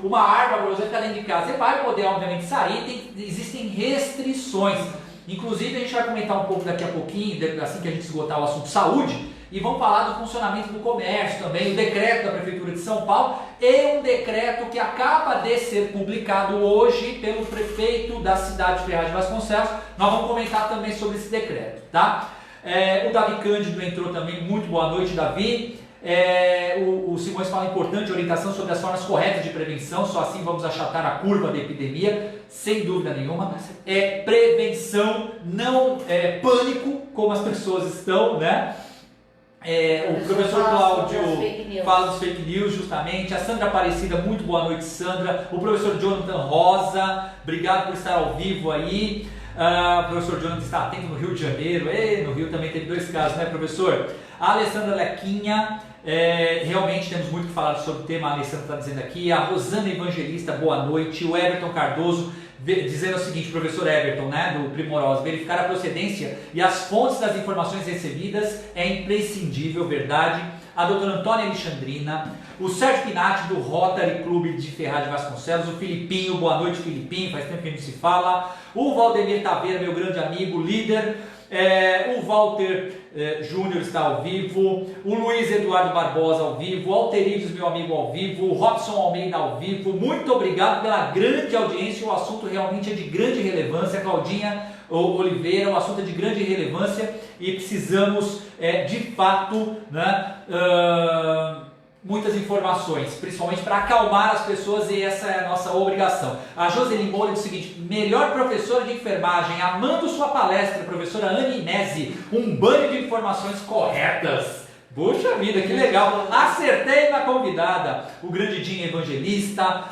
uma arma para você ficar dentro de casa. Você vai poder, obviamente, sair, existem restrições. Inclusive, a gente vai comentar um pouco daqui a pouquinho, assim que a gente esgotar o assunto saúde, e vamos falar do funcionamento do comércio também, o decreto da Prefeitura de São Paulo e um decreto que acaba de ser publicado hoje pelo prefeito da cidade de Ferraz de Vasconcelos. Nós vamos comentar também sobre esse decreto, tá? O Davi Cândido entrou também, muito boa noite, Davi. O Simões fala importante orientação sobre as formas corretas de prevenção, só assim vamos achatar a curva da epidemia, sem dúvida nenhuma. Prevenção, não pânico, como as pessoas estão, né? O professor Cláudio fala dos fake news, justamente. A Sandra Aparecida, muito boa noite, Sandra. O professor Jonathan Rosa, obrigado por estar ao vivo aí. O professor Jonathan está atento no Rio de Janeiro. No Rio também teve 2 casos, né, professor? A Alessandra Lequinha, realmente temos muito que falar sobre o tema. A Alessandra está dizendo aqui. A Rosana Evangelista, boa noite. O Everton Cardoso dizendo o seguinte, professor Everton, né, do Primorosa: verificar a procedência e as fontes das informações recebidas é imprescindível, verdade. A doutora Antônia Alexandrina, o Sérgio Pinatti do Rotary Clube de Ferraz de Vasconcelos, o Filipinho, boa noite, Filipinho, faz tempo que a gente se fala. O Valdemir Taveira, meu grande amigo, líder. O Walter Júnior está ao vivo, o Luiz Eduardo Barbosa ao vivo, o Alterides, meu amigo, ao vivo, o Robson Almeida ao vivo. Muito obrigado pela grande audiência, o assunto realmente é de grande relevância. Claudinha Oliveira, o assunto é de grande relevância e precisamos de fato, né, muitas informações, principalmente para acalmar as pessoas, e essa é a nossa obrigação. A Joseline Moura diz o seguinte: melhor professora de enfermagem, amando sua palestra, professora Anne Inese, um banho de informações corretas. Puxa vida, que legal, acertei na convidada. O grande Dinho Evangelista,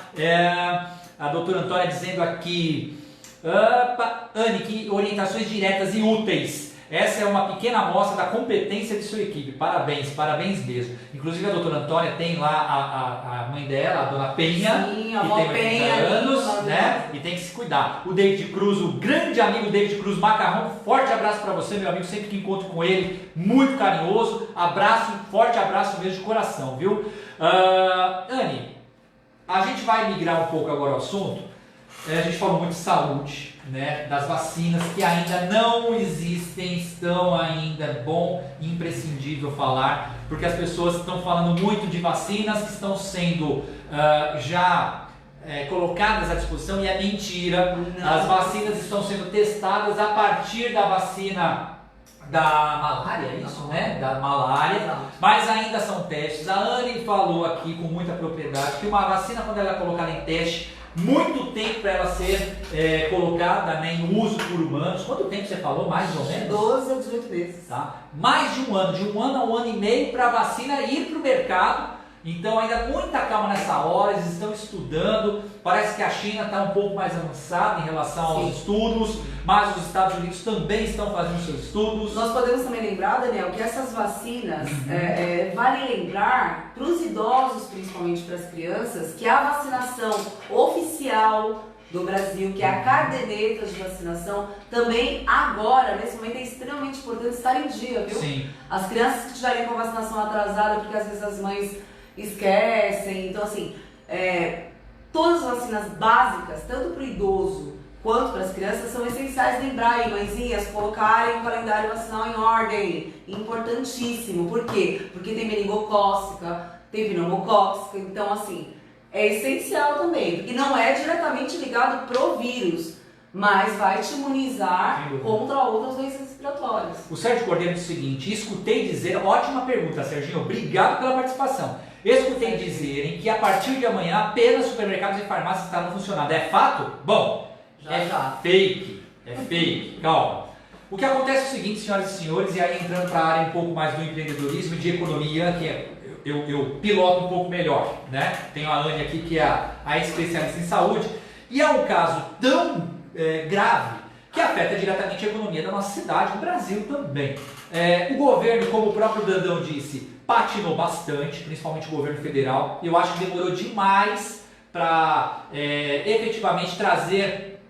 a doutora Antônia dizendo aqui, Anne, que orientações diretas e úteis. Essa é uma pequena amostra da competência de sua equipe. Parabéns, parabéns mesmo. Inclusive a doutora Antônia tem lá a mãe dela, a dona Penha, sim, a que avó tem 80 Penha, anos, né? E tem que se cuidar. O David Cruz, o grande amigo David Cruz Macarrão, forte abraço para você, meu amigo, sempre que encontro com ele, muito carinhoso. Abraço, forte abraço mesmo de coração, viu? Anne, a gente vai migrar um pouco agora ao assunto. A gente falou muito de saúde, né, das vacinas que ainda não existem, estão ainda bom, imprescindível falar, porque as pessoas estão falando muito de vacinas que estão sendo já colocadas à disposição, e é mentira. Não. As vacinas estão sendo testadas a partir da vacina da malária, é isso, né? Da malária, mas ainda são testes. A Anne falou aqui com muita propriedade que uma vacina, quando ela é colocada em teste, muito tempo para ela ser colocada, né, em uso por humanos. Quanto tempo você falou? Mais ou menos? 12 a 18 meses. Tá? Mais de um ano a um ano e meio para a vacina ir para o mercado. Então ainda muita calma nessa hora, eles estão estudando. Parece que a China está um pouco mais avançada em relação aos estudos, mas os Estados Unidos também estão fazendo seus estudos. Nós podemos também lembrar, Daniel, que essas vacinas, vale lembrar para os idosos, principalmente para as crianças, que a vacinação oficial do Brasil, que é a caderneta de vacinação, também agora, nesse momento, é extremamente importante estar em dia, viu? Sim. As crianças que estiverem com a vacinação atrasada, porque às vezes as mães esquecem, então assim, todas as vacinas básicas, tanto para o idoso quanto para as crianças, são essenciais lembrar aí, mãezinhas, colocarem o calendário vacinal em ordem, importantíssimo. Por quê? Porque tem meningocócica, tem pneumocócica, então assim, é essencial também, porque não é diretamente ligado pro vírus, mas vai te imunizar contra outras doenças respiratórias. O Sérgio Cordeiro disse o seguinte: escutei dizer, ótima pergunta, Serginho, obrigado pela participação. Escutei dizerem que a partir de amanhã apenas supermercados e farmácias estarão funcionando. É fato? Bom, Já. fake, calma. O que acontece é o seguinte, senhoras e senhores, e aí entrando para a área um pouco mais do empreendedorismo e de economia, que eu piloto um pouco melhor, né? Tenho a Anne aqui, que é a especialista em saúde, e é um caso tão grave que afeta diretamente a economia da nossa cidade, do Brasil também. O governo, como o próprio Dandão disse, patinou bastante, principalmente o governo federal. Eu acho que demorou demais para efetivamente trazer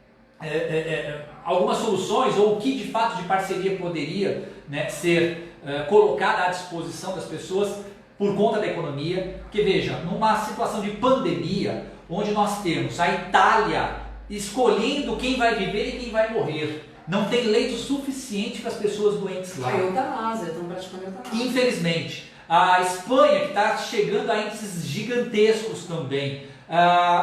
algumas soluções, ou o que de fato de parceria poderia, né, ser colocada à disposição das pessoas por conta da economia. Porque veja, numa situação de pandemia, onde nós temos a Itália escolhendo quem vai viver e quem vai morrer, não tem leito suficiente para as pessoas doentes lá. A eutanásia, estão praticando eutanásia. Infelizmente. A Espanha, que está chegando a índices gigantescos também.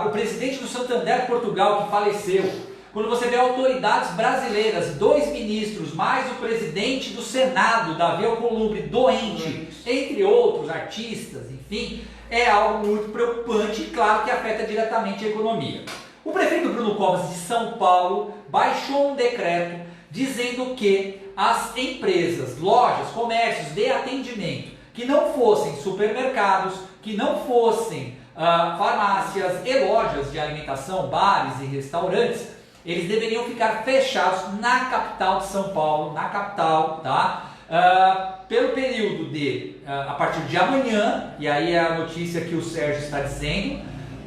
O presidente do Santander, Portugal, que faleceu. Quando você vê autoridades brasileiras, 2 ministros, mais o presidente do Senado, Davi Alcolumbre, doente, entre outros, artistas, enfim, é algo muito preocupante e claro que afeta diretamente a economia. O prefeito Bruno Covas de São Paulo baixou um decreto dizendo que as empresas, lojas, comércios de atendimento que não fossem supermercados, que não fossem farmácias e lojas de alimentação, bares e restaurantes, eles deveriam ficar fechados na capital de São Paulo, na capital, tá? Pelo período de, a partir de amanhã, e aí é a notícia que o Sérgio está dizendo,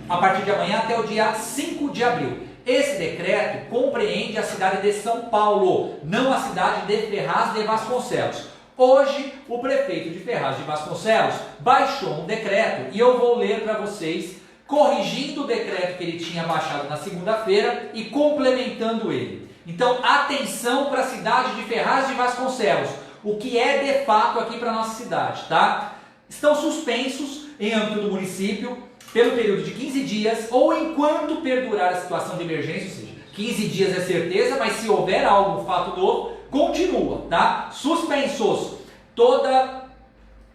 a partir de amanhã até o dia 5 de abril. Esse decreto compreende a cidade de São Paulo, não a cidade de Ferraz de Vasconcelos. Hoje, o prefeito de Ferraz de Vasconcelos baixou um decreto, e eu vou ler para vocês, corrigindo o decreto que ele tinha baixado na segunda-feira e complementando ele. Então, atenção para a cidade de Ferraz de Vasconcelos, o que é de fato aqui para a nossa cidade, tá? Estão suspensos em âmbito do município pelo período de 15 dias ou enquanto perdurar a situação de emergência, ou seja, 15 dias é certeza, mas se houver algum fato novo, continua, tá? Suspensos toda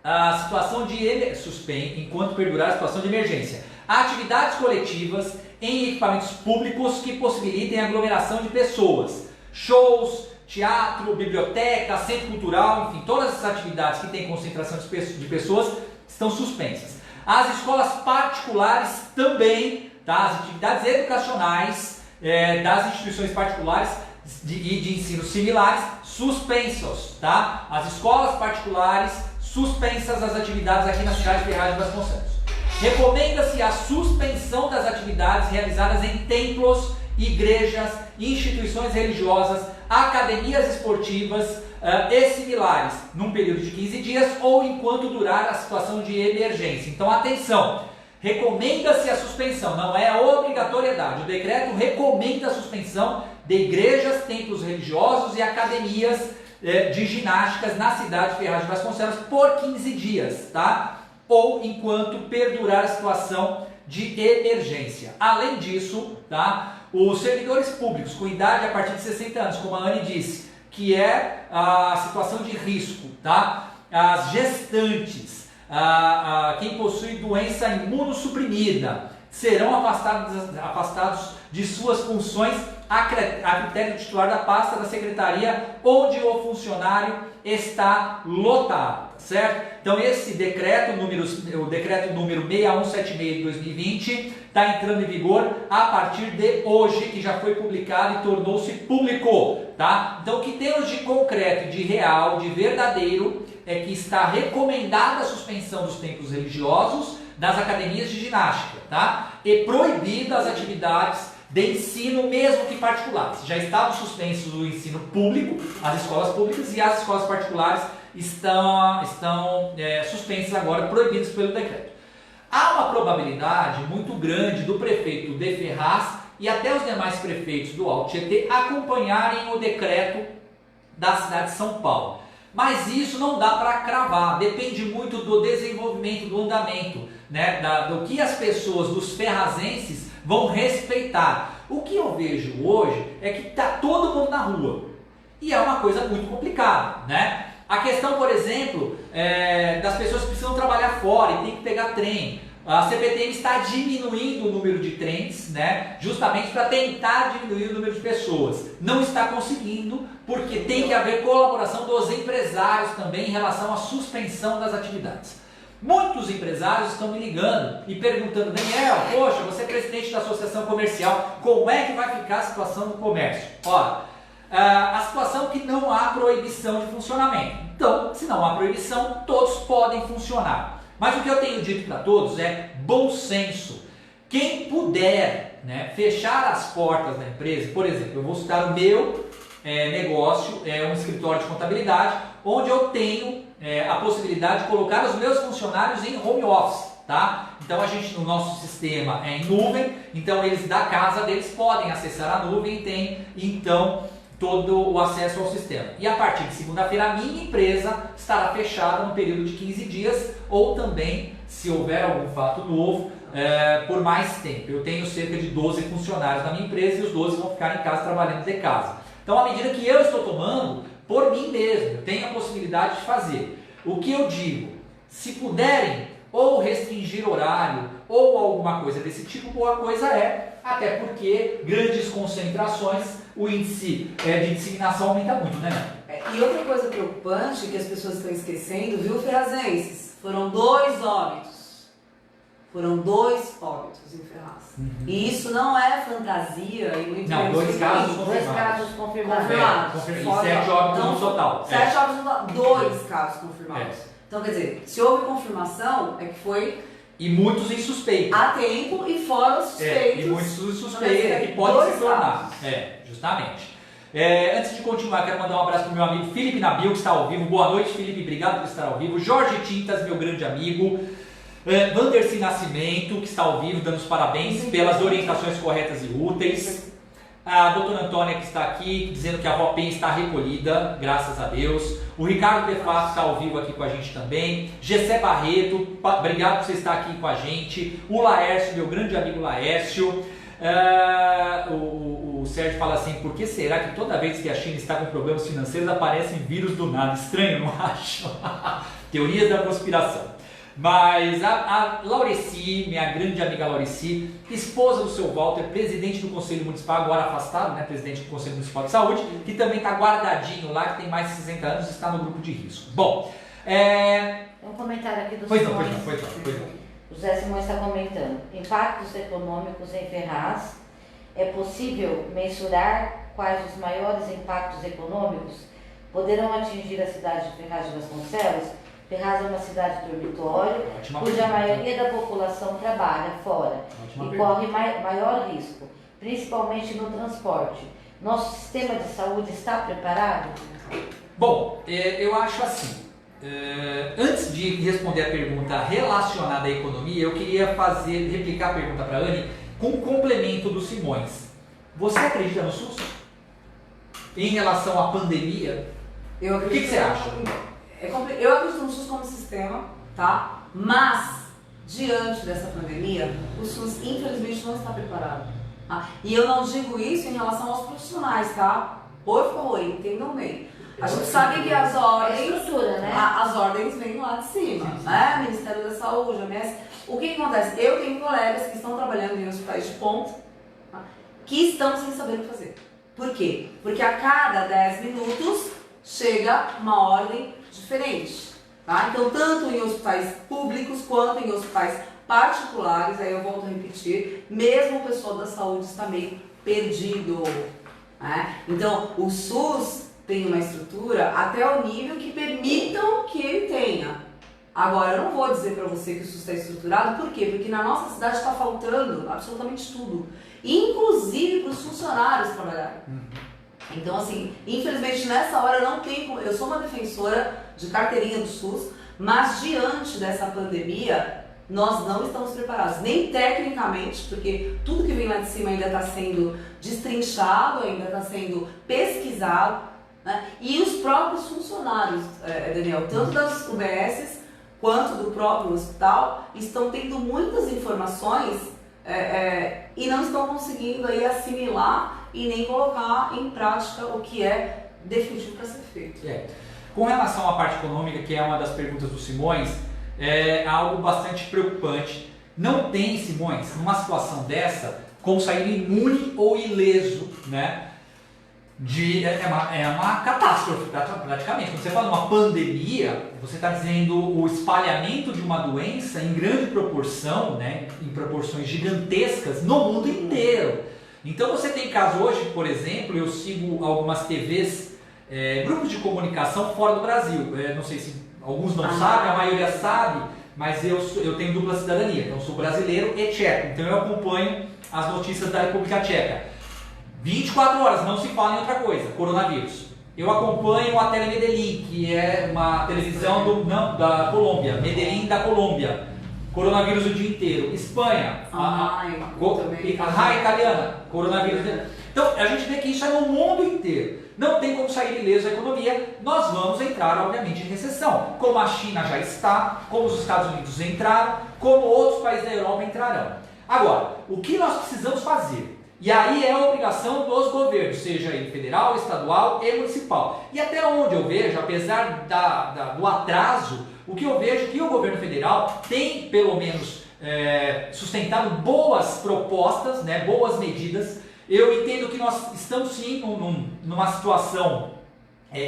a situação de enquanto perdurar a situação de emergência. Atividades coletivas em equipamentos públicos que possibilitem a aglomeração de pessoas, shows, teatro, biblioteca, centro cultural, enfim, todas essas atividades que têm concentração de pessoas estão suspensas. As escolas particulares também, tá? As atividades educacionais das instituições particulares e de ensino similares suspensos, tá? As escolas particulares suspensas as atividades aqui na cidade de Ferraz de Vasconcelos. Recomenda-se a suspensão das atividades realizadas em templos, igrejas, instituições religiosas, academias esportivas e similares, num período de 15 dias ou enquanto durar a situação de emergência. Então, atenção! Recomenda-se a suspensão, não é a obrigatoriedade. O decreto recomenda a suspensão de igrejas, templos religiosos e academias de ginásticas na cidade de Ferraz de Vasconcelos por 15 dias, tá? Ou enquanto perdurar a situação de emergência. Além disso, tá? Os servidores públicos com idade a partir de 60 anos, como a Anne disse, que é a situação de risco, tá? As gestantes, quem possui doença imunossuprimida, serão afastados de suas funções a critério do titular da pasta da secretaria onde o funcionário está lotado, certo? Então esse decreto, o decreto número 6176 de 2020, está entrando em vigor a partir de hoje, que já foi publicado e tornou-se público, tá? Então o que temos de concreto, de real, de verdadeiro, é que está recomendada a suspensão dos templos religiosos, das academias de ginástica, tá? E proibidas as atividades de ensino, mesmo que particulares. Já estavam suspensos o ensino público, as escolas públicas, e as escolas particulares estão suspensas agora, proibidas pelo decreto. Há uma probabilidade muito grande do prefeito de Ferraz e até os demais prefeitos do Alto Tietê acompanharem o decreto da cidade de São Paulo. Mas isso não dá para cravar, depende muito do desenvolvimento, do andamento, né, do que as pessoas, dos ferrazenses, vão respeitar. O que eu vejo hoje é que está todo mundo na rua e é uma coisa muito complicada, né? A questão, por exemplo, das pessoas que precisam trabalhar fora e tem que pegar trem. A CPTM está diminuindo o número de trens, né, justamente para tentar diminuir o número de pessoas. Não está conseguindo, porque tem que haver colaboração dos empresários também em relação à suspensão das atividades. Muitos empresários estão me ligando e perguntando: Daniel, poxa, você é presidente da associação comercial, como é que vai ficar a situação do comércio? Ora, a situação é que não há proibição de funcionamento. Então, se não há proibição, todos podem funcionar. Mas o que eu tenho dito para todos é bom senso. Quem puder, né, fechar as portas da empresa, por exemplo, eu vou citar o meu negócio, é um escritório de contabilidade, onde eu tenho a possibilidade de colocar os meus funcionários em home office, tá? Então a gente, no nosso sistema é em nuvem, então eles da casa deles podem acessar a nuvem e tem então todo o acesso ao sistema. E a partir de segunda-feira a minha empresa estará fechada no período de 15 dias ou também, se houver algum fato novo, por mais tempo. Eu tenho cerca de 12 funcionários na minha empresa e os 12 vão ficar em casa trabalhando de casa. Então, à medida que eu estou tomando, por mim mesmo, eu tenho a possibilidade de fazer. O que eu digo, se puderem ou restringir horário ou alguma coisa desse tipo, boa coisa é, até porque grandes concentrações, o índice de disseminação aumenta muito, né? E outra coisa preocupante que as pessoas estão esquecendo, viu, ferrazenses? Foram 2 óbitos. Foram 2 óbitos em Ferraz. E isso não é fantasia e muito não, 2 casos confirmados. 2 casos confirmados. E 7 óbitos no total. 7 óbitos no total. 2 casos confirmados. Então, quer dizer, se houve confirmação, é que foi... E muitos em suspeita. A tempo e fora os suspeitos. E muitos suspeitos que podem se tornar. Justamente. Antes de continuar, quero mandar um abraço para o meu amigo Felipe Nabil, que está ao vivo. Boa noite, Felipe. Obrigado por estar ao vivo. Jorge Tintas, meu grande amigo. Wandercy Nascimento, que está ao vivo, dando os parabéns pelas orientações corretas e úteis. A doutora Antônia, que está aqui, dizendo que a avó Pen está recolhida, graças a Deus. O Ricardo Defato está ao vivo aqui com a gente também. Gessé Barreto, obrigado por você estar aqui com a gente. O Laércio, meu grande amigo Laércio. O Sérgio fala assim: por que será que toda vez que a China está com problemas financeiros aparecem vírus do nada? Estranho, não acho? Teorias da conspiração. Mas a Laureci, minha grande amiga Laureci, esposa do seu Walter, presidente do Conselho Municipal, agora afastado, né, presidente do Conselho Municipal de Saúde, que também está guardadinho lá, que tem mais de 60 anos e está no grupo de risco. Bom, um comentário aqui do Pois Simões. não. O José Simões está comentando: impactos econômicos em Ferraz. É possível mensurar quais os maiores impactos econômicos poderão atingir a cidade de Ferraz de Vasconcelos? Ferraz é uma cidade dormitório, cuja maioria da população trabalha fora e corre maior risco, principalmente no transporte. Nosso sistema de saúde está preparado? Bom, eu acho assim. Antes de responder a pergunta relacionada à economia, eu queria replicar a pergunta para a Anne com um complemento do Simões. Você acredita no SUS? Em relação à pandemia? O que você acha? Eu acredito no SUS como sistema, tá? Mas, diante dessa pandemia, o SUS infelizmente não está preparado. Tá? E eu não digo isso em relação aos profissionais, tá? Por favor, entendam bem. A gente sabe que as ordens, né? As ordens vêm lá de cima, né? Ministério da Saúde, OMS. O que acontece? Eu tenho colegas que estão trabalhando em hospitais de ponta, tá? Que estão sem saber o que fazer. Por quê? Porque a cada 10 minutos chega uma ordem diferente, tá? Então, tanto em hospitais públicos quanto em hospitais particulares, aí eu volto a repetir, mesmo o pessoal da saúde está meio perdido, né? Então, o SUS tem uma estrutura até o nível que permitam que ele tenha, Agora, eu não vou dizer para você que o SUS está estruturado, por quê? Porque na nossa cidade está faltando absolutamente tudo, inclusive para os funcionários trabalharem. Então, assim, infelizmente nessa hora não tem como. Eu sou uma defensora de carteirinha do SUS, mas diante dessa pandemia, nós não estamos preparados, nem tecnicamente, porque tudo que vem lá de cima ainda está sendo destrinchado, ainda está sendo pesquisado, né? E os próprios funcionários, Daniel, tanto das UBSs quanto do próprio hospital, estão tendo muitas informações e não estão conseguindo aí assimilar e nem colocar em prática o que é definitivo para ser feito. Com relação à parte econômica, que é uma das perguntas do Simões, é algo bastante preocupante. Não tem, Simões, numa situação dessa, como sair imune ou ileso, né? É uma catástrofe, praticamente. Quando você fala uma pandemia, você está dizendo o espalhamento de uma doença em grande proporção, né? Em proporções gigantescas no mundo inteiro. Então você tem casos hoje, por exemplo, eu sigo algumas TVs, grupos de comunicação fora do Brasil. Não sei se alguns não sabem, a maioria sabe, mas eu tenho dupla cidadania, então sou brasileiro e tcheco, então eu acompanho as notícias da República Tcheca. 24 horas, não se fala em outra coisa, coronavírus. Eu acompanho a Telemedellín, que é uma televisão da Colômbia, Medellín da Colômbia. Coronavírus o dia inteiro. Espanha, a RAI italiana, coronavírus. Então a gente vê que isso é no mundo inteiro. Não tem como sair ileso a economia, nós vamos entrar, obviamente, em recessão. Como a China já está, como os Estados Unidos entraram, como outros países da Europa entrarão. Agora, o que nós precisamos fazer? E aí é a obrigação dos governos, seja ele federal, estadual e municipal. E até onde eu vejo, apesar do atraso, o que eu vejo é que o governo federal tem, pelo menos, sustentado boas propostas, né, boas medidas. Eu entendo que nós estamos sim numa situação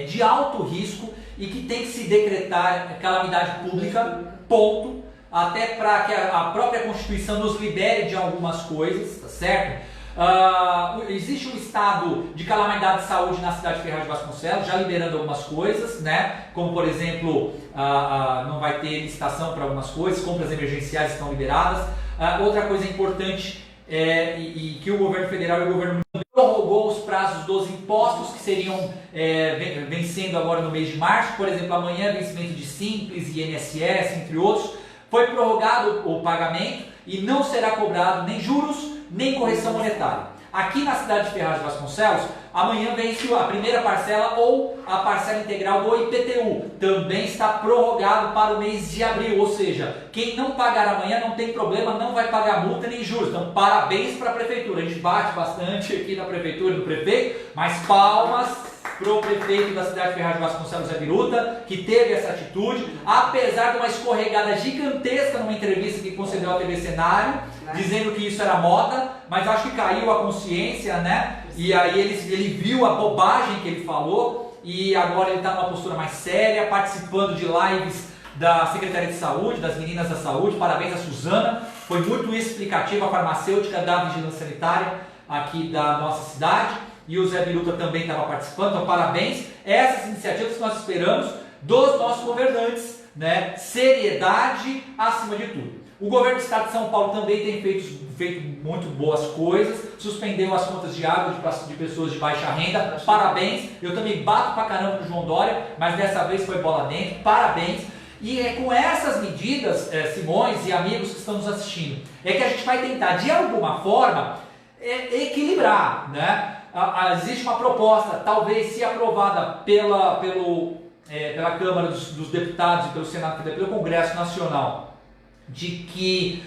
de alto risco e que tem que se decretar calamidade pública, ponto, até para que a própria Constituição nos libere de algumas coisas, tá certo? Existe um estado de calamidade de saúde na cidade de Ferraz de Vasconcelos, já liberando algumas coisas, né? Como por exemplo, não vai ter licitação para algumas coisas, compras emergenciais estão liberadas. Outra coisa importante e que o governo federal e o governo prorrogou os prazos dos impostos que seriam vencendo agora no mês de março. Por exemplo, amanhã vencimento de Simples e INSS, entre outros. Foi prorrogado o pagamento e não será cobrado nem juros nem correção monetária. Aqui na cidade de Ferraz de Vasconcelos, amanhã vence a primeira parcela ou a parcela integral do IPTU. Também está prorrogado para o mês de abril, ou seja, quem não pagar amanhã não tem problema, não vai pagar multa nem juros. Então, parabéns para a prefeitura. A gente bate bastante aqui na prefeitura e no prefeito, mas palmas para o prefeito da cidade de Ferraz de Vasconcelos, Zé Biruta, que teve essa atitude, apesar de uma escorregada gigantesca numa entrevista que concedeu à TV Cenário, dizendo que isso era moda, mas acho que caiu a consciência, né? E aí ele viu a bobagem que ele falou e agora ele está numa postura mais séria, participando de lives da Secretaria de Saúde, das meninas da saúde. Parabéns a Suzana, foi muito explicativa, a farmacêutica da Vigilância Sanitária aqui da nossa cidade. E o Zé Biruta também estava participando, então parabéns. Essas iniciativas que nós esperamos dos nossos governantes, né? Seriedade acima de tudo. O governo do estado de São Paulo também tem feito muito boas coisas, suspendeu as contas de água de pessoas de baixa renda, parabéns. Eu também bato pra caramba no João Dória, mas dessa vez foi bola dentro, parabéns. E é com essas medidas, Simões e amigos que estão nos assistindo, é que a gente vai tentar de alguma forma equilibrar, né? Existe uma proposta, talvez se aprovada pela Câmara dos Deputados e pelo Senado, pelo Congresso Nacional, de que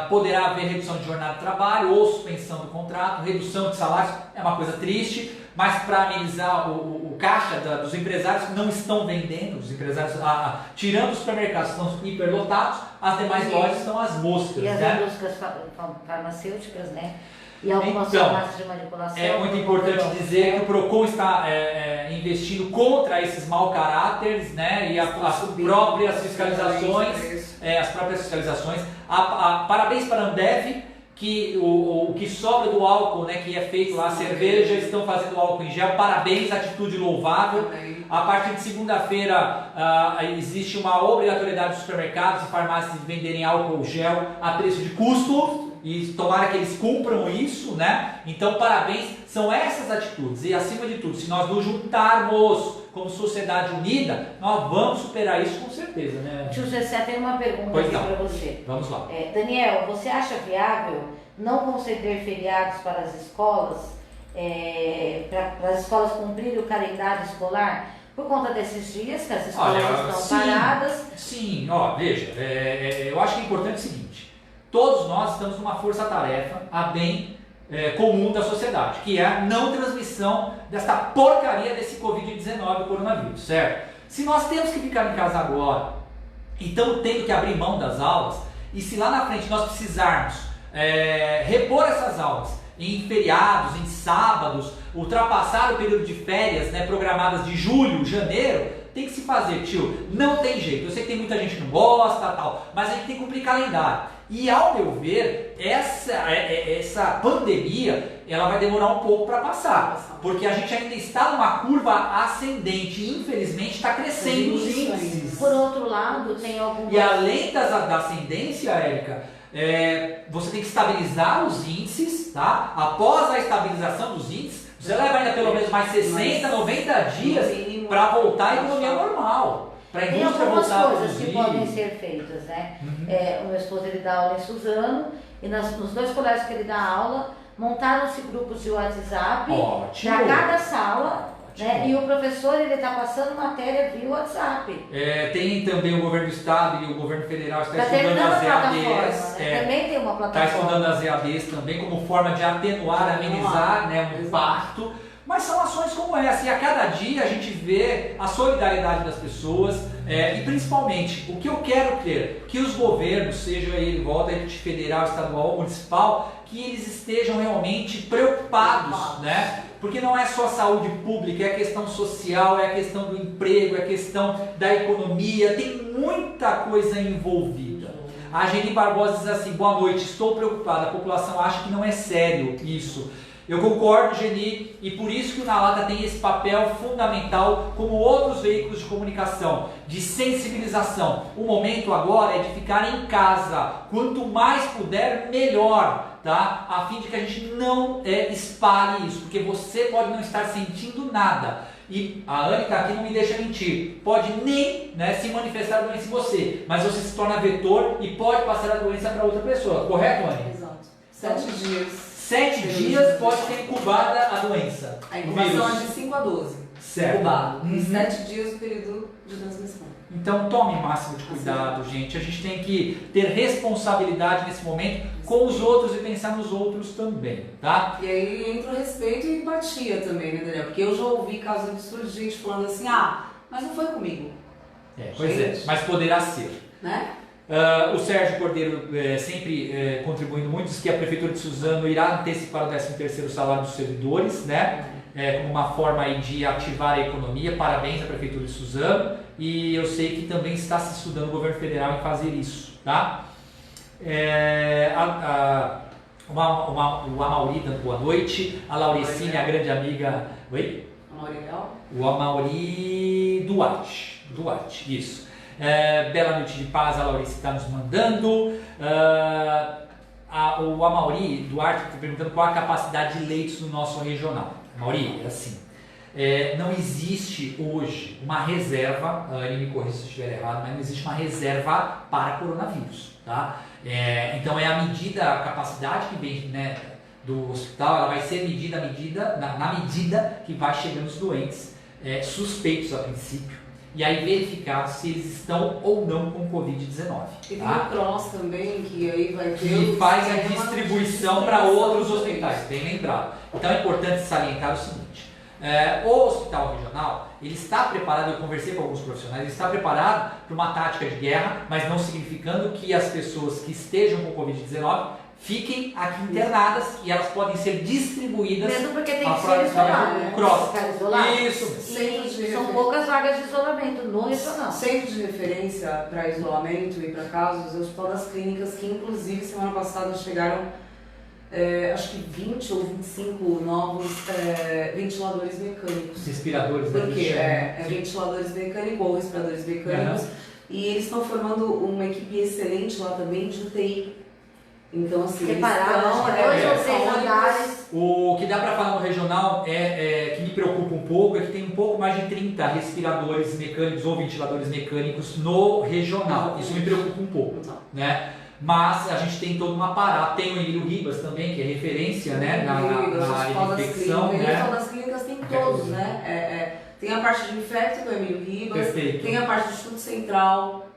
poderá haver redução de jornada de trabalho ou suspensão do contrato, redução de salários. É uma coisa triste, mas para amenizar o caixa dos empresários que não estão vendendo, os empresários, tirando os supermercados que estão hiperlotados, as demais lojas estão às moscas. E as indústrias farmacêuticas, né? E algumas farmácias de manipulação. É muito importante dizer que o PROCON está investindo contra esses mau caráteres, né? E as próprias fiscalizações. Parabéns para a Ambev, que o que sobra do álcool, né, que é feito lá, a cerveja, estão fazendo álcool em gel. Parabéns, atitude louvável. A partir de segunda-feira existe uma obrigatoriedade dos supermercados e farmácias de venderem álcool gel a preço de custo, e tomara que eles cumpram isso, né? Então parabéns, são essas atitudes, e acima de tudo, se nós nos juntarmos como sociedade unida, nós vamos superar isso com certeza, né? Tio Gessé, tem uma pergunta Pois aqui não. para você. Vamos lá. Daniel, você acha viável não conceder feriados para as escolas, para as escolas cumprirem o calendário escolar, por conta desses dias que as escolas estão paradas? Sim, veja, eu acho que é importante o seguinte: todos nós estamos numa força-tarefa a bem comum da sociedade, que é a não transmissão desta porcaria desse Covid-19, do coronavírus, certo? Se nós temos que ficar em casa agora, então tendo que abrir mão das aulas, e se lá na frente nós precisarmos repor essas aulas em feriados, em sábados, ultrapassar o período de férias, né, programadas de julho, janeiro, tem que se fazer, tio. Não tem jeito. Eu sei que tem muita gente que não gosta, tal, mas a gente tem que cumprir calendário. E ao meu ver, essa pandemia, ela vai demorar um pouco para passar, porque a gente ainda está numa curva ascendente e infelizmente está crescendo os índices. Por outro lado, tem algumas... E além da ascendência, Érica, você tem que estabilizar os índices, tá? Após a estabilização dos índices, você leva ainda pelo menos mais 60, 90 dias para voltar à economia normal. Tem algumas coisas que podem ser feitas, né? O meu esposo, ele dá aula em Suzano, e nos 2 colégios que ele dá aula, montaram-se grupos de WhatsApp para cada sala, né? E o professor, ele está passando matéria via WhatsApp. Tem também o governo do estado e o governo federal está estudando as as EADs. Também tem uma plataforma. Está estudando as EADs também como forma de atenuar, amenizar, né, o impacto. Mas são ações como essa, e a cada dia a gente vê a solidariedade das pessoas, e principalmente, o que eu quero crer, que os governos, seja ele volta de federal, estadual ou municipal, que eles estejam realmente preocupados, né? Porque não é só a saúde pública, é a questão social, é a questão do emprego, é a questão da economia, tem muita coisa envolvida. A Geni Barbosa diz assim: boa noite, estou preocupada, a população acha que não é sério isso. Eu concordo, Geni, e por isso que o Na Lata tem esse papel fundamental, como outros veículos de comunicação, de sensibilização. O momento agora é de ficar em casa, quanto mais puder, melhor, tá? A fim de que a gente não espalhe isso, porque você pode não estar sentindo nada. E a Anne está aqui, não me deixa mentir, pode nem, né, se manifestar a doença em você, mas você se torna vetor e pode passar a doença para outra pessoa, correto, Anne? Exato. 7 dias. 7 dias pode ser incubada a doença. A incubação é de 5 a 12. Certo. Incubado. E 7 dias o período de transmissão. Então tome o máximo de cuidado, gente. A gente tem que ter responsabilidade nesse momento com os outros e pensar nos outros também, tá? E aí entra o respeito e empatia também, né, Daniel? Porque eu já ouvi casos absurdos de gente falando assim: mas não foi comigo. Pois é, mas poderá ser. Né? O Sérgio Cordeiro sempre contribuindo muito, diz que a Prefeitura de Suzano irá antecipar o 13º salário dos servidores, né? Como uma forma aí de ativar a economia. Parabéns à Prefeitura de Suzano, e eu sei que também está se estudando o governo federal em fazer isso, tá? O Amauri dando boa noite, a Lauricine, a grande amiga... Oi? O Amauri Duarte, isso. Bela noite de paz, a Laurice está nos mandando. O Amauri Duarte está perguntando qual a capacidade de leitos no nosso regional. Amauri, assim, não existe hoje uma reserva, a Anne me corrija se eu estiver errado, mas não existe uma reserva para coronavírus, tá? Então a medida, a capacidade que vem, né, do hospital, ela vai ser medida na medida que vai chegando os doentes suspeitos a princípio, e aí verificar se eles estão ou não com Covid-19. E tem o CROSS também, que aí vai ter... Que faz a distribuição para outros hospitais, bem lembrado. Então é importante salientar o seguinte: o hospital regional, ele está preparado, eu conversei com alguns profissionais, ele está preparado para uma tática de guerra, mas não significando que as pessoas que estejam com Covid-19 fiquem aqui internadas, e elas podem ser distribuídas. Mesmo porque tem que ser isolado, né? Ficar isolado. Isso. E são poucas vagas de isolamento no regional. Centro de referência para isolamento e para casos é o Hospital das Clínicas, que inclusive semana passada chegaram acho que 20 ou 25 novos ventiladores mecânicos. Respiradores, Por né? quê? Ventiladores mecânicos ou respiradores mecânicos. E eles estão formando uma equipe excelente lá também de UTI. Então, assim, separados, 2 ou 3 andares. O que dá para falar no regional que me preocupa um pouco é que tem um pouco mais de 30 respiradores mecânicos ou ventiladores mecânicos no regional. Isso me preocupa um pouco, né? Mas a gente tem todo um aparato, tem o Emílio Ribas também, que é referência, né, na área de infecção, né? O Hospital das Clínicas tem todos, né? Tem a parte de infecto, que é o Emílio Ribas, Perfeito. Tem a parte do Instituto Central,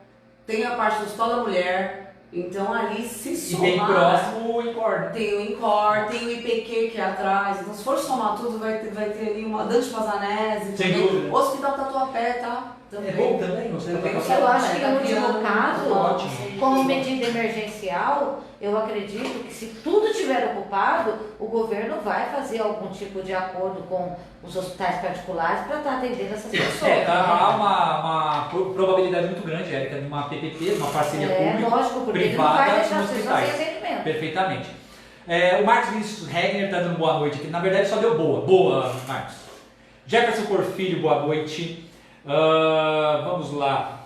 tem a parte do Hospital da Mulher. Então ali se somar... E bem próximo o INCOR. Tem o INCOR, tem o IPQ que é atrás. Então se for somar tudo, vai ter ali uma Dante Pazanese, sem dúvida. O Hospital Tatuapé, tá? Também. É bom também o Hospital Tatuapé. Eu acho que no último caso, ótimo. como medida emergencial, eu acredito que se tudo estiver ocupado, o governo vai fazer algum tipo de acordo com os hospitais particulares para estar atendendo essas pessoas. Há uma probabilidade muito grande, Érica, de uma PPP, uma parceria lógico, porque público-privada ele não vai deixar nos as pessoas hospitais. sem atendimento. Perfeitamente. O Marcos Vinícius Regner está dando boa noite aqui. Na verdade só deu boa. Boa, Marcos. Jefferson Porfírio, boa noite. Vamos lá.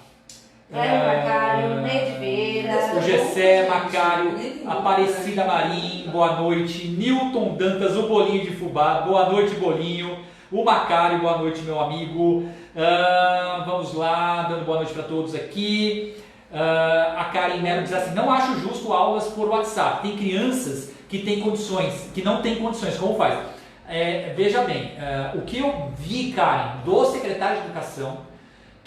Macário, Neide Vieira, O Gessé, Macário, Aparecida Marim, boa noite. Newton Dantas, o Bolinho de Fubá, boa noite, Bolinho. O Macário, boa noite, meu amigo. Vamos lá, dando boa noite para todos aqui. A Karen Mello diz assim: não acho justo aulas por WhatsApp. Tem crianças que têm condições, que não têm condições. Como faz? Veja bem, o que eu vi, Karen, do secretário de Educação,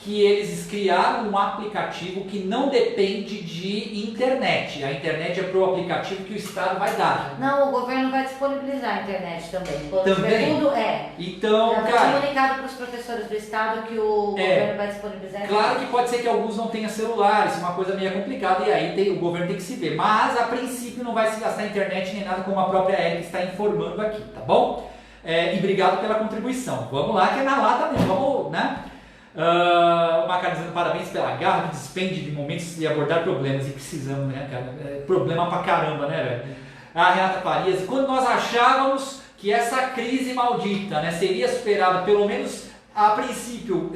que eles criaram um aplicativo que não depende de internet. A internet é para o aplicativo que o Estado vai dar. Não, o governo vai disponibilizar a internet também. Quando Também? tudo Então, já cara, comunicado para os professores do Estado que o governo vai disponibilizar a internet. Claro que pode ser que alguns não tenham celulares, uma coisa meio complicada, e aí o governo tem que se ver. Mas, a princípio, não vai se gastar internet nem nada, como a própria Érica está informando aqui, tá bom? E obrigado pela contribuição. Vamos lá, que é na lata mesmo. Vamos, né? O Macário dizendo parabéns pela garra que despende de momentos de abordar problemas. E precisamos, né, cara? Problema pra caramba, né, velho? A Renata Farias, quando nós achávamos que essa crise maldita, né, seria superada, pelo menos a princípio,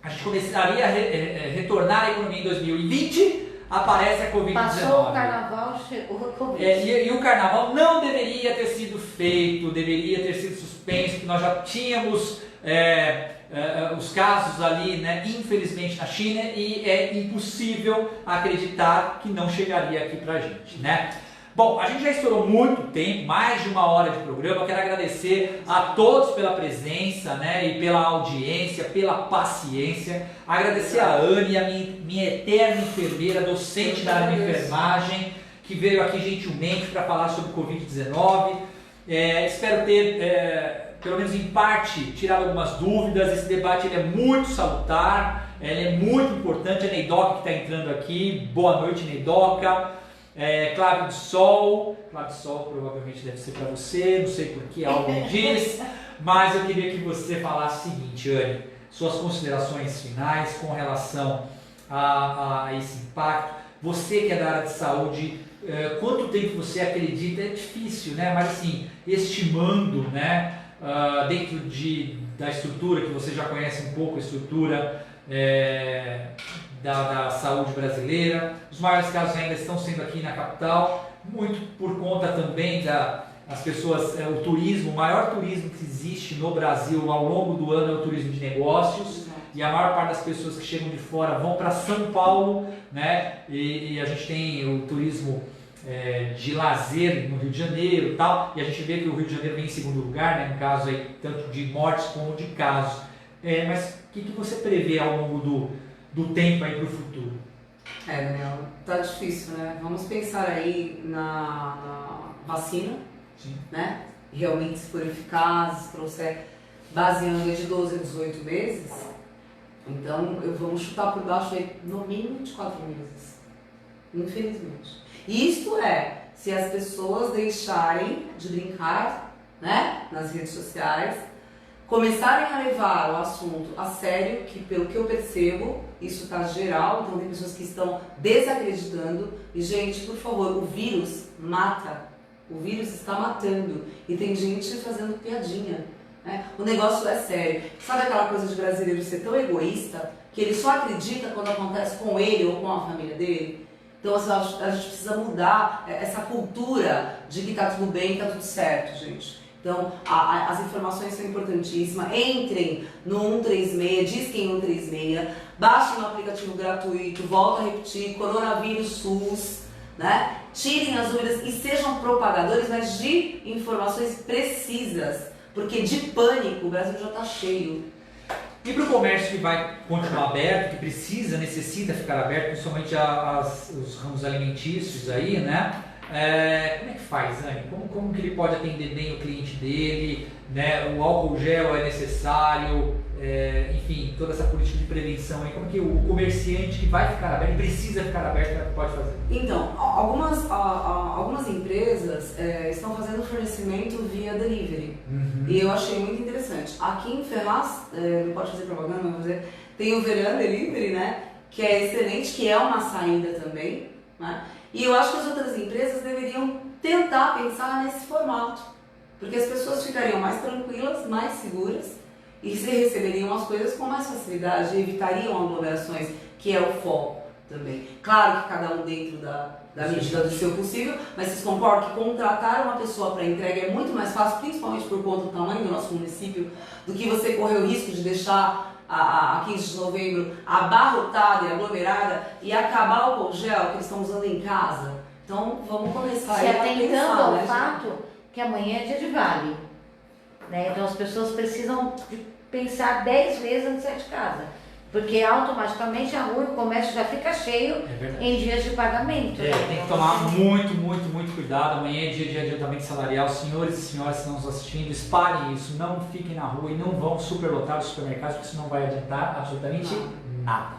a gente começaria a retornar à economia em 2020, aparece a Covid-19. Passou o carnaval, chegou a Covid. E o carnaval não deveria ter sido feito, deveria ter sido suspenso, porque nós já tínhamos os casos ali, né, infelizmente na China, e é impossível acreditar que não chegaria aqui pra gente, né? Bom, a gente já estourou muito tempo, mais de 1 hora de programa. Eu quero agradecer a todos pela presença, né, e pela audiência, pela paciência. Agradecer a Anne, a minha eterna enfermeira, docente da área de enfermagem, que veio aqui gentilmente para falar sobre Covid-19. Espero ter, pelo menos em parte, tirado algumas dúvidas. Esse debate ele é muito salutar, ele é muito importante. A Neidoca que está entrando aqui, boa noite, Neidoca. Cláudio do Sol provavelmente deve ser para você, não sei por que algo me diz, mas eu queria que você falasse o seguinte, Anne, suas considerações finais com relação a esse impacto. Você que é da área de saúde, quanto tempo você acredita? É difícil, né? Mas assim, estimando, né, dentro da estrutura que você já conhece um pouco, a estrutura da saúde brasileira. Os maiores casos ainda estão sendo aqui na capital, muito por conta também das pessoas, o turismo, o maior turismo que existe no Brasil ao longo do ano é o turismo de negócios, e a maior parte das pessoas que chegam de fora vão para São Paulo, né? E a gente tem o turismo de lazer no Rio de Janeiro e tal, e a gente vê que o Rio de Janeiro vem em segundo lugar, né, no caso aí, tanto de mortes como de casos. Mas o que você prevê ao longo do tempo aí para o futuro? Daniel, tá difícil, né? Vamos pensar aí na vacina, Sim. Né? Realmente se for eficaz, trouxer, baseando de 12 a 18 meses, então vamos chutar por baixo aí no mínimo de 4 meses, infelizmente. Isto se as pessoas deixarem de brincar, né, nas redes sociais, começarem a levar o assunto a sério, que pelo que eu percebo, isso está geral, então tem pessoas que estão desacreditando. E gente, por favor, o vírus mata. O vírus está matando e tem gente fazendo piadinha, né? O negócio é sério. Sabe aquela coisa de brasileiro ser tão egoísta que ele só acredita quando acontece com ele ou com a família dele? Então assim, a gente precisa mudar essa cultura de que tá tudo bem, tá tudo certo, gente. Então as informações são importantíssimas. Entrem no 136, disquem 136, baixem o aplicativo gratuito, volto a repetir, Coronavírus SUS, né? Tirem as dúvidas e sejam propagadores, mas de informações precisas, porque de pânico o Brasil já está cheio. E para o comércio que vai continuar aberto, que precisa, necessita ficar aberto, principalmente os ramos alimentícios aí, né? Como é que faz, Anne? Como que ele pode atender bem o cliente dele? Né? O álcool gel é necessário, enfim, toda essa política de prevenção aí. Como que o comerciante que vai ficar aberto, precisa ficar aberto, pode fazer? Então, algumas empresas estão fazendo fornecimento via delivery. Uhum. E eu achei muito interessante. Aqui em Ferraz, não pode fazer propaganda, mas vou fazer, tem o Verão Delivery, né? Que é excelente, que é uma saída também, né? E eu acho que as outras empresas deveriam tentar pensar nesse formato, porque as pessoas ficariam mais tranquilas, mais seguras e se receberiam as coisas com mais facilidade, evitariam aglomerações, que é o foco também. Claro que cada um dentro da medida do seu possível, mas vocês concordam que contratar uma pessoa para entrega é muito mais fácil, principalmente por conta do tamanho do nosso município, do que você correr o risco de deixar a 15 de novembro abarrotada e aglomerada e acabar o álcool gel que eles estão usando em casa. Então vamos começar Se a atentando pensar, ao né, fato que amanhã é dia de vale, né? Então as pessoas precisam pensar 10 vezes antes de sair de casa, porque automaticamente a rua e o comércio já fica cheio em dias de pagamento. Né? Tem que tomar muito cuidado. Amanhã é dia de adiantamento salarial. Senhores e senhoras que estão nos assistindo, espalhem isso, não fiquem na rua e não vão superlotar os supermercados, porque isso não vai adiantar absolutamente nada.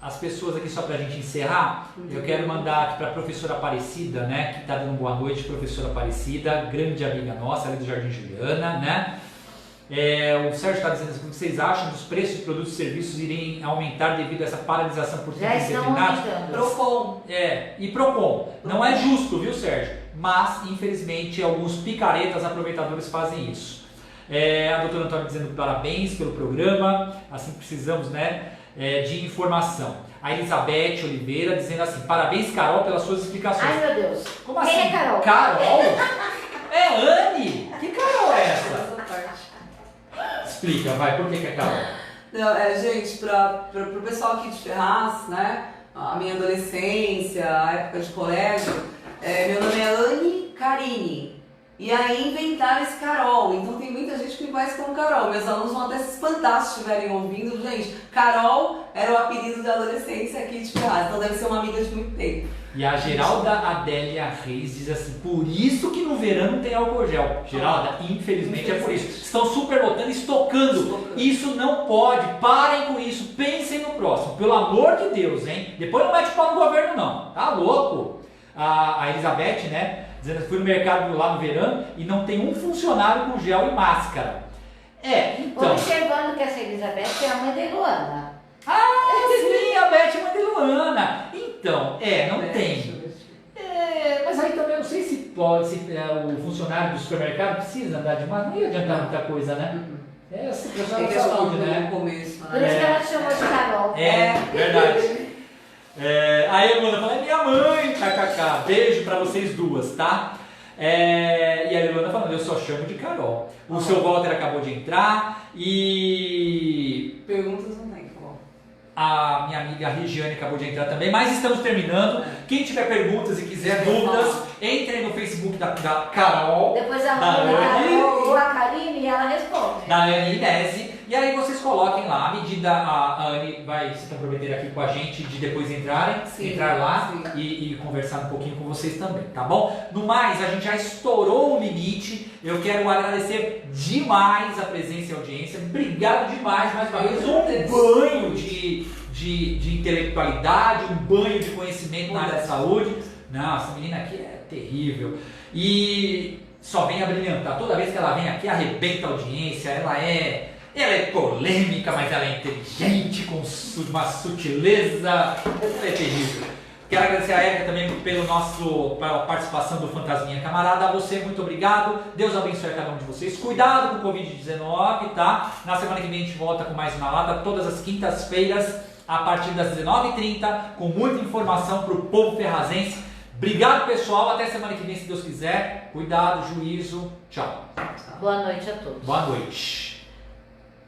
As pessoas aqui, só para a gente encerrar, eu quero mandar aqui para a professora Aparecida, né, que está dando boa noite, professora Aparecida, grande amiga nossa, ali do Jardim Juliana, né? O Sérgio está dizendo assim: o que vocês acham dos preços de produtos e serviços irem aumentar devido a essa paralisação por tempo indeterminado? Procon. E Procon. Não é justo, viu, Sérgio? Mas, infelizmente, alguns picaretas aproveitadores fazem isso. A doutora Antônia dizendo parabéns pelo programa, assim precisamos, né, de informação. A Elizabeth Oliveira dizendo assim: parabéns, Carol, pelas suas explicações. Ai, meu Deus. Como Quem assim? é Carol? Carol? É Anne? Que Carol é essa? Explica, vai, por que é Carol? Não, gente, pro pessoal aqui de Ferraz, né, a minha adolescência, a época de colégio, meu nome é Anne Carine. E aí inventaram esse Carol, então tem muita gente que me conhece como Carol. Meus alunos vão até se espantar se estiverem ouvindo. Gente, Carol era o apelido da adolescência aqui de Ferraz, então deve ser uma amiga de muito tempo. E a Geralda Adélia Reis diz assim: por isso que no verão não tem álcool gel. Geralda, infelizmente é por isso. Estão superlotando, estocando. Isso não pode. Parem com isso. Pensem no próximo. Pelo amor de Deus, hein? Depois não mete pau no governo, não. Tá louco? A Elizabeth, né? Dizendo que fui no mercado lá no verão e não tem um funcionário com gel e máscara. Então. Observando que essa Elizabeth é a mãe da Luana. Sim, a Beth é mãe de Luana. Então, não tem. Mas aí também eu não sei se pode, se o funcionário do supermercado precisa andar de máscara, não ia adiantar muita coisa, né? Essa pessoa da saúde, né? No começo, Por isso que ela te chamou de Carol. Verdade. Aí a Luana fala: é minha mãe, kkk. Beijo pra vocês duas, tá? E a Luana falando: eu só chamo de Carol. O seu Walter acabou de entrar e... Perguntas não tem, tá bom. A minha amiga Regiane acabou de entrar também, mas estamos terminando. Quem tiver perguntas e quiser dúvidas, entrem no Facebook da Carol, depois a da Anne, ou a Karine, e ela responde. da Anne Inese. E aí vocês coloquem lá, à medida a Anne vai se comprometer aqui com a gente de depois entrar lá e conversar um pouquinho com vocês também, tá bom? No mais, a gente já estourou o limite. Eu quero agradecer demais a presença e a audiência. Obrigado demais, mais uma vez, um banho de intelectualidade, um banho de conhecimento na área da saúde. Não, essa menina aqui é terrível. E só vem a brilhantar. Toda vez que ela vem aqui, arrebenta a audiência. Ela é polêmica, mas ela é inteligente, com uma sutileza. É terrível. Quero agradecer a Érica também pela participação do Fantasminha Camarada. A você, muito obrigado. Deus abençoe a cada um de vocês. Cuidado com o Covid-19, tá? Na semana que vem a gente volta com mais uma lata, todas as quintas-feiras, a partir das 19h30, com muita informação para o povo ferrazense. Obrigado, pessoal. Até semana que vem, se Deus quiser. Cuidado, juízo. Tchau. Boa noite a todos. Boa noite.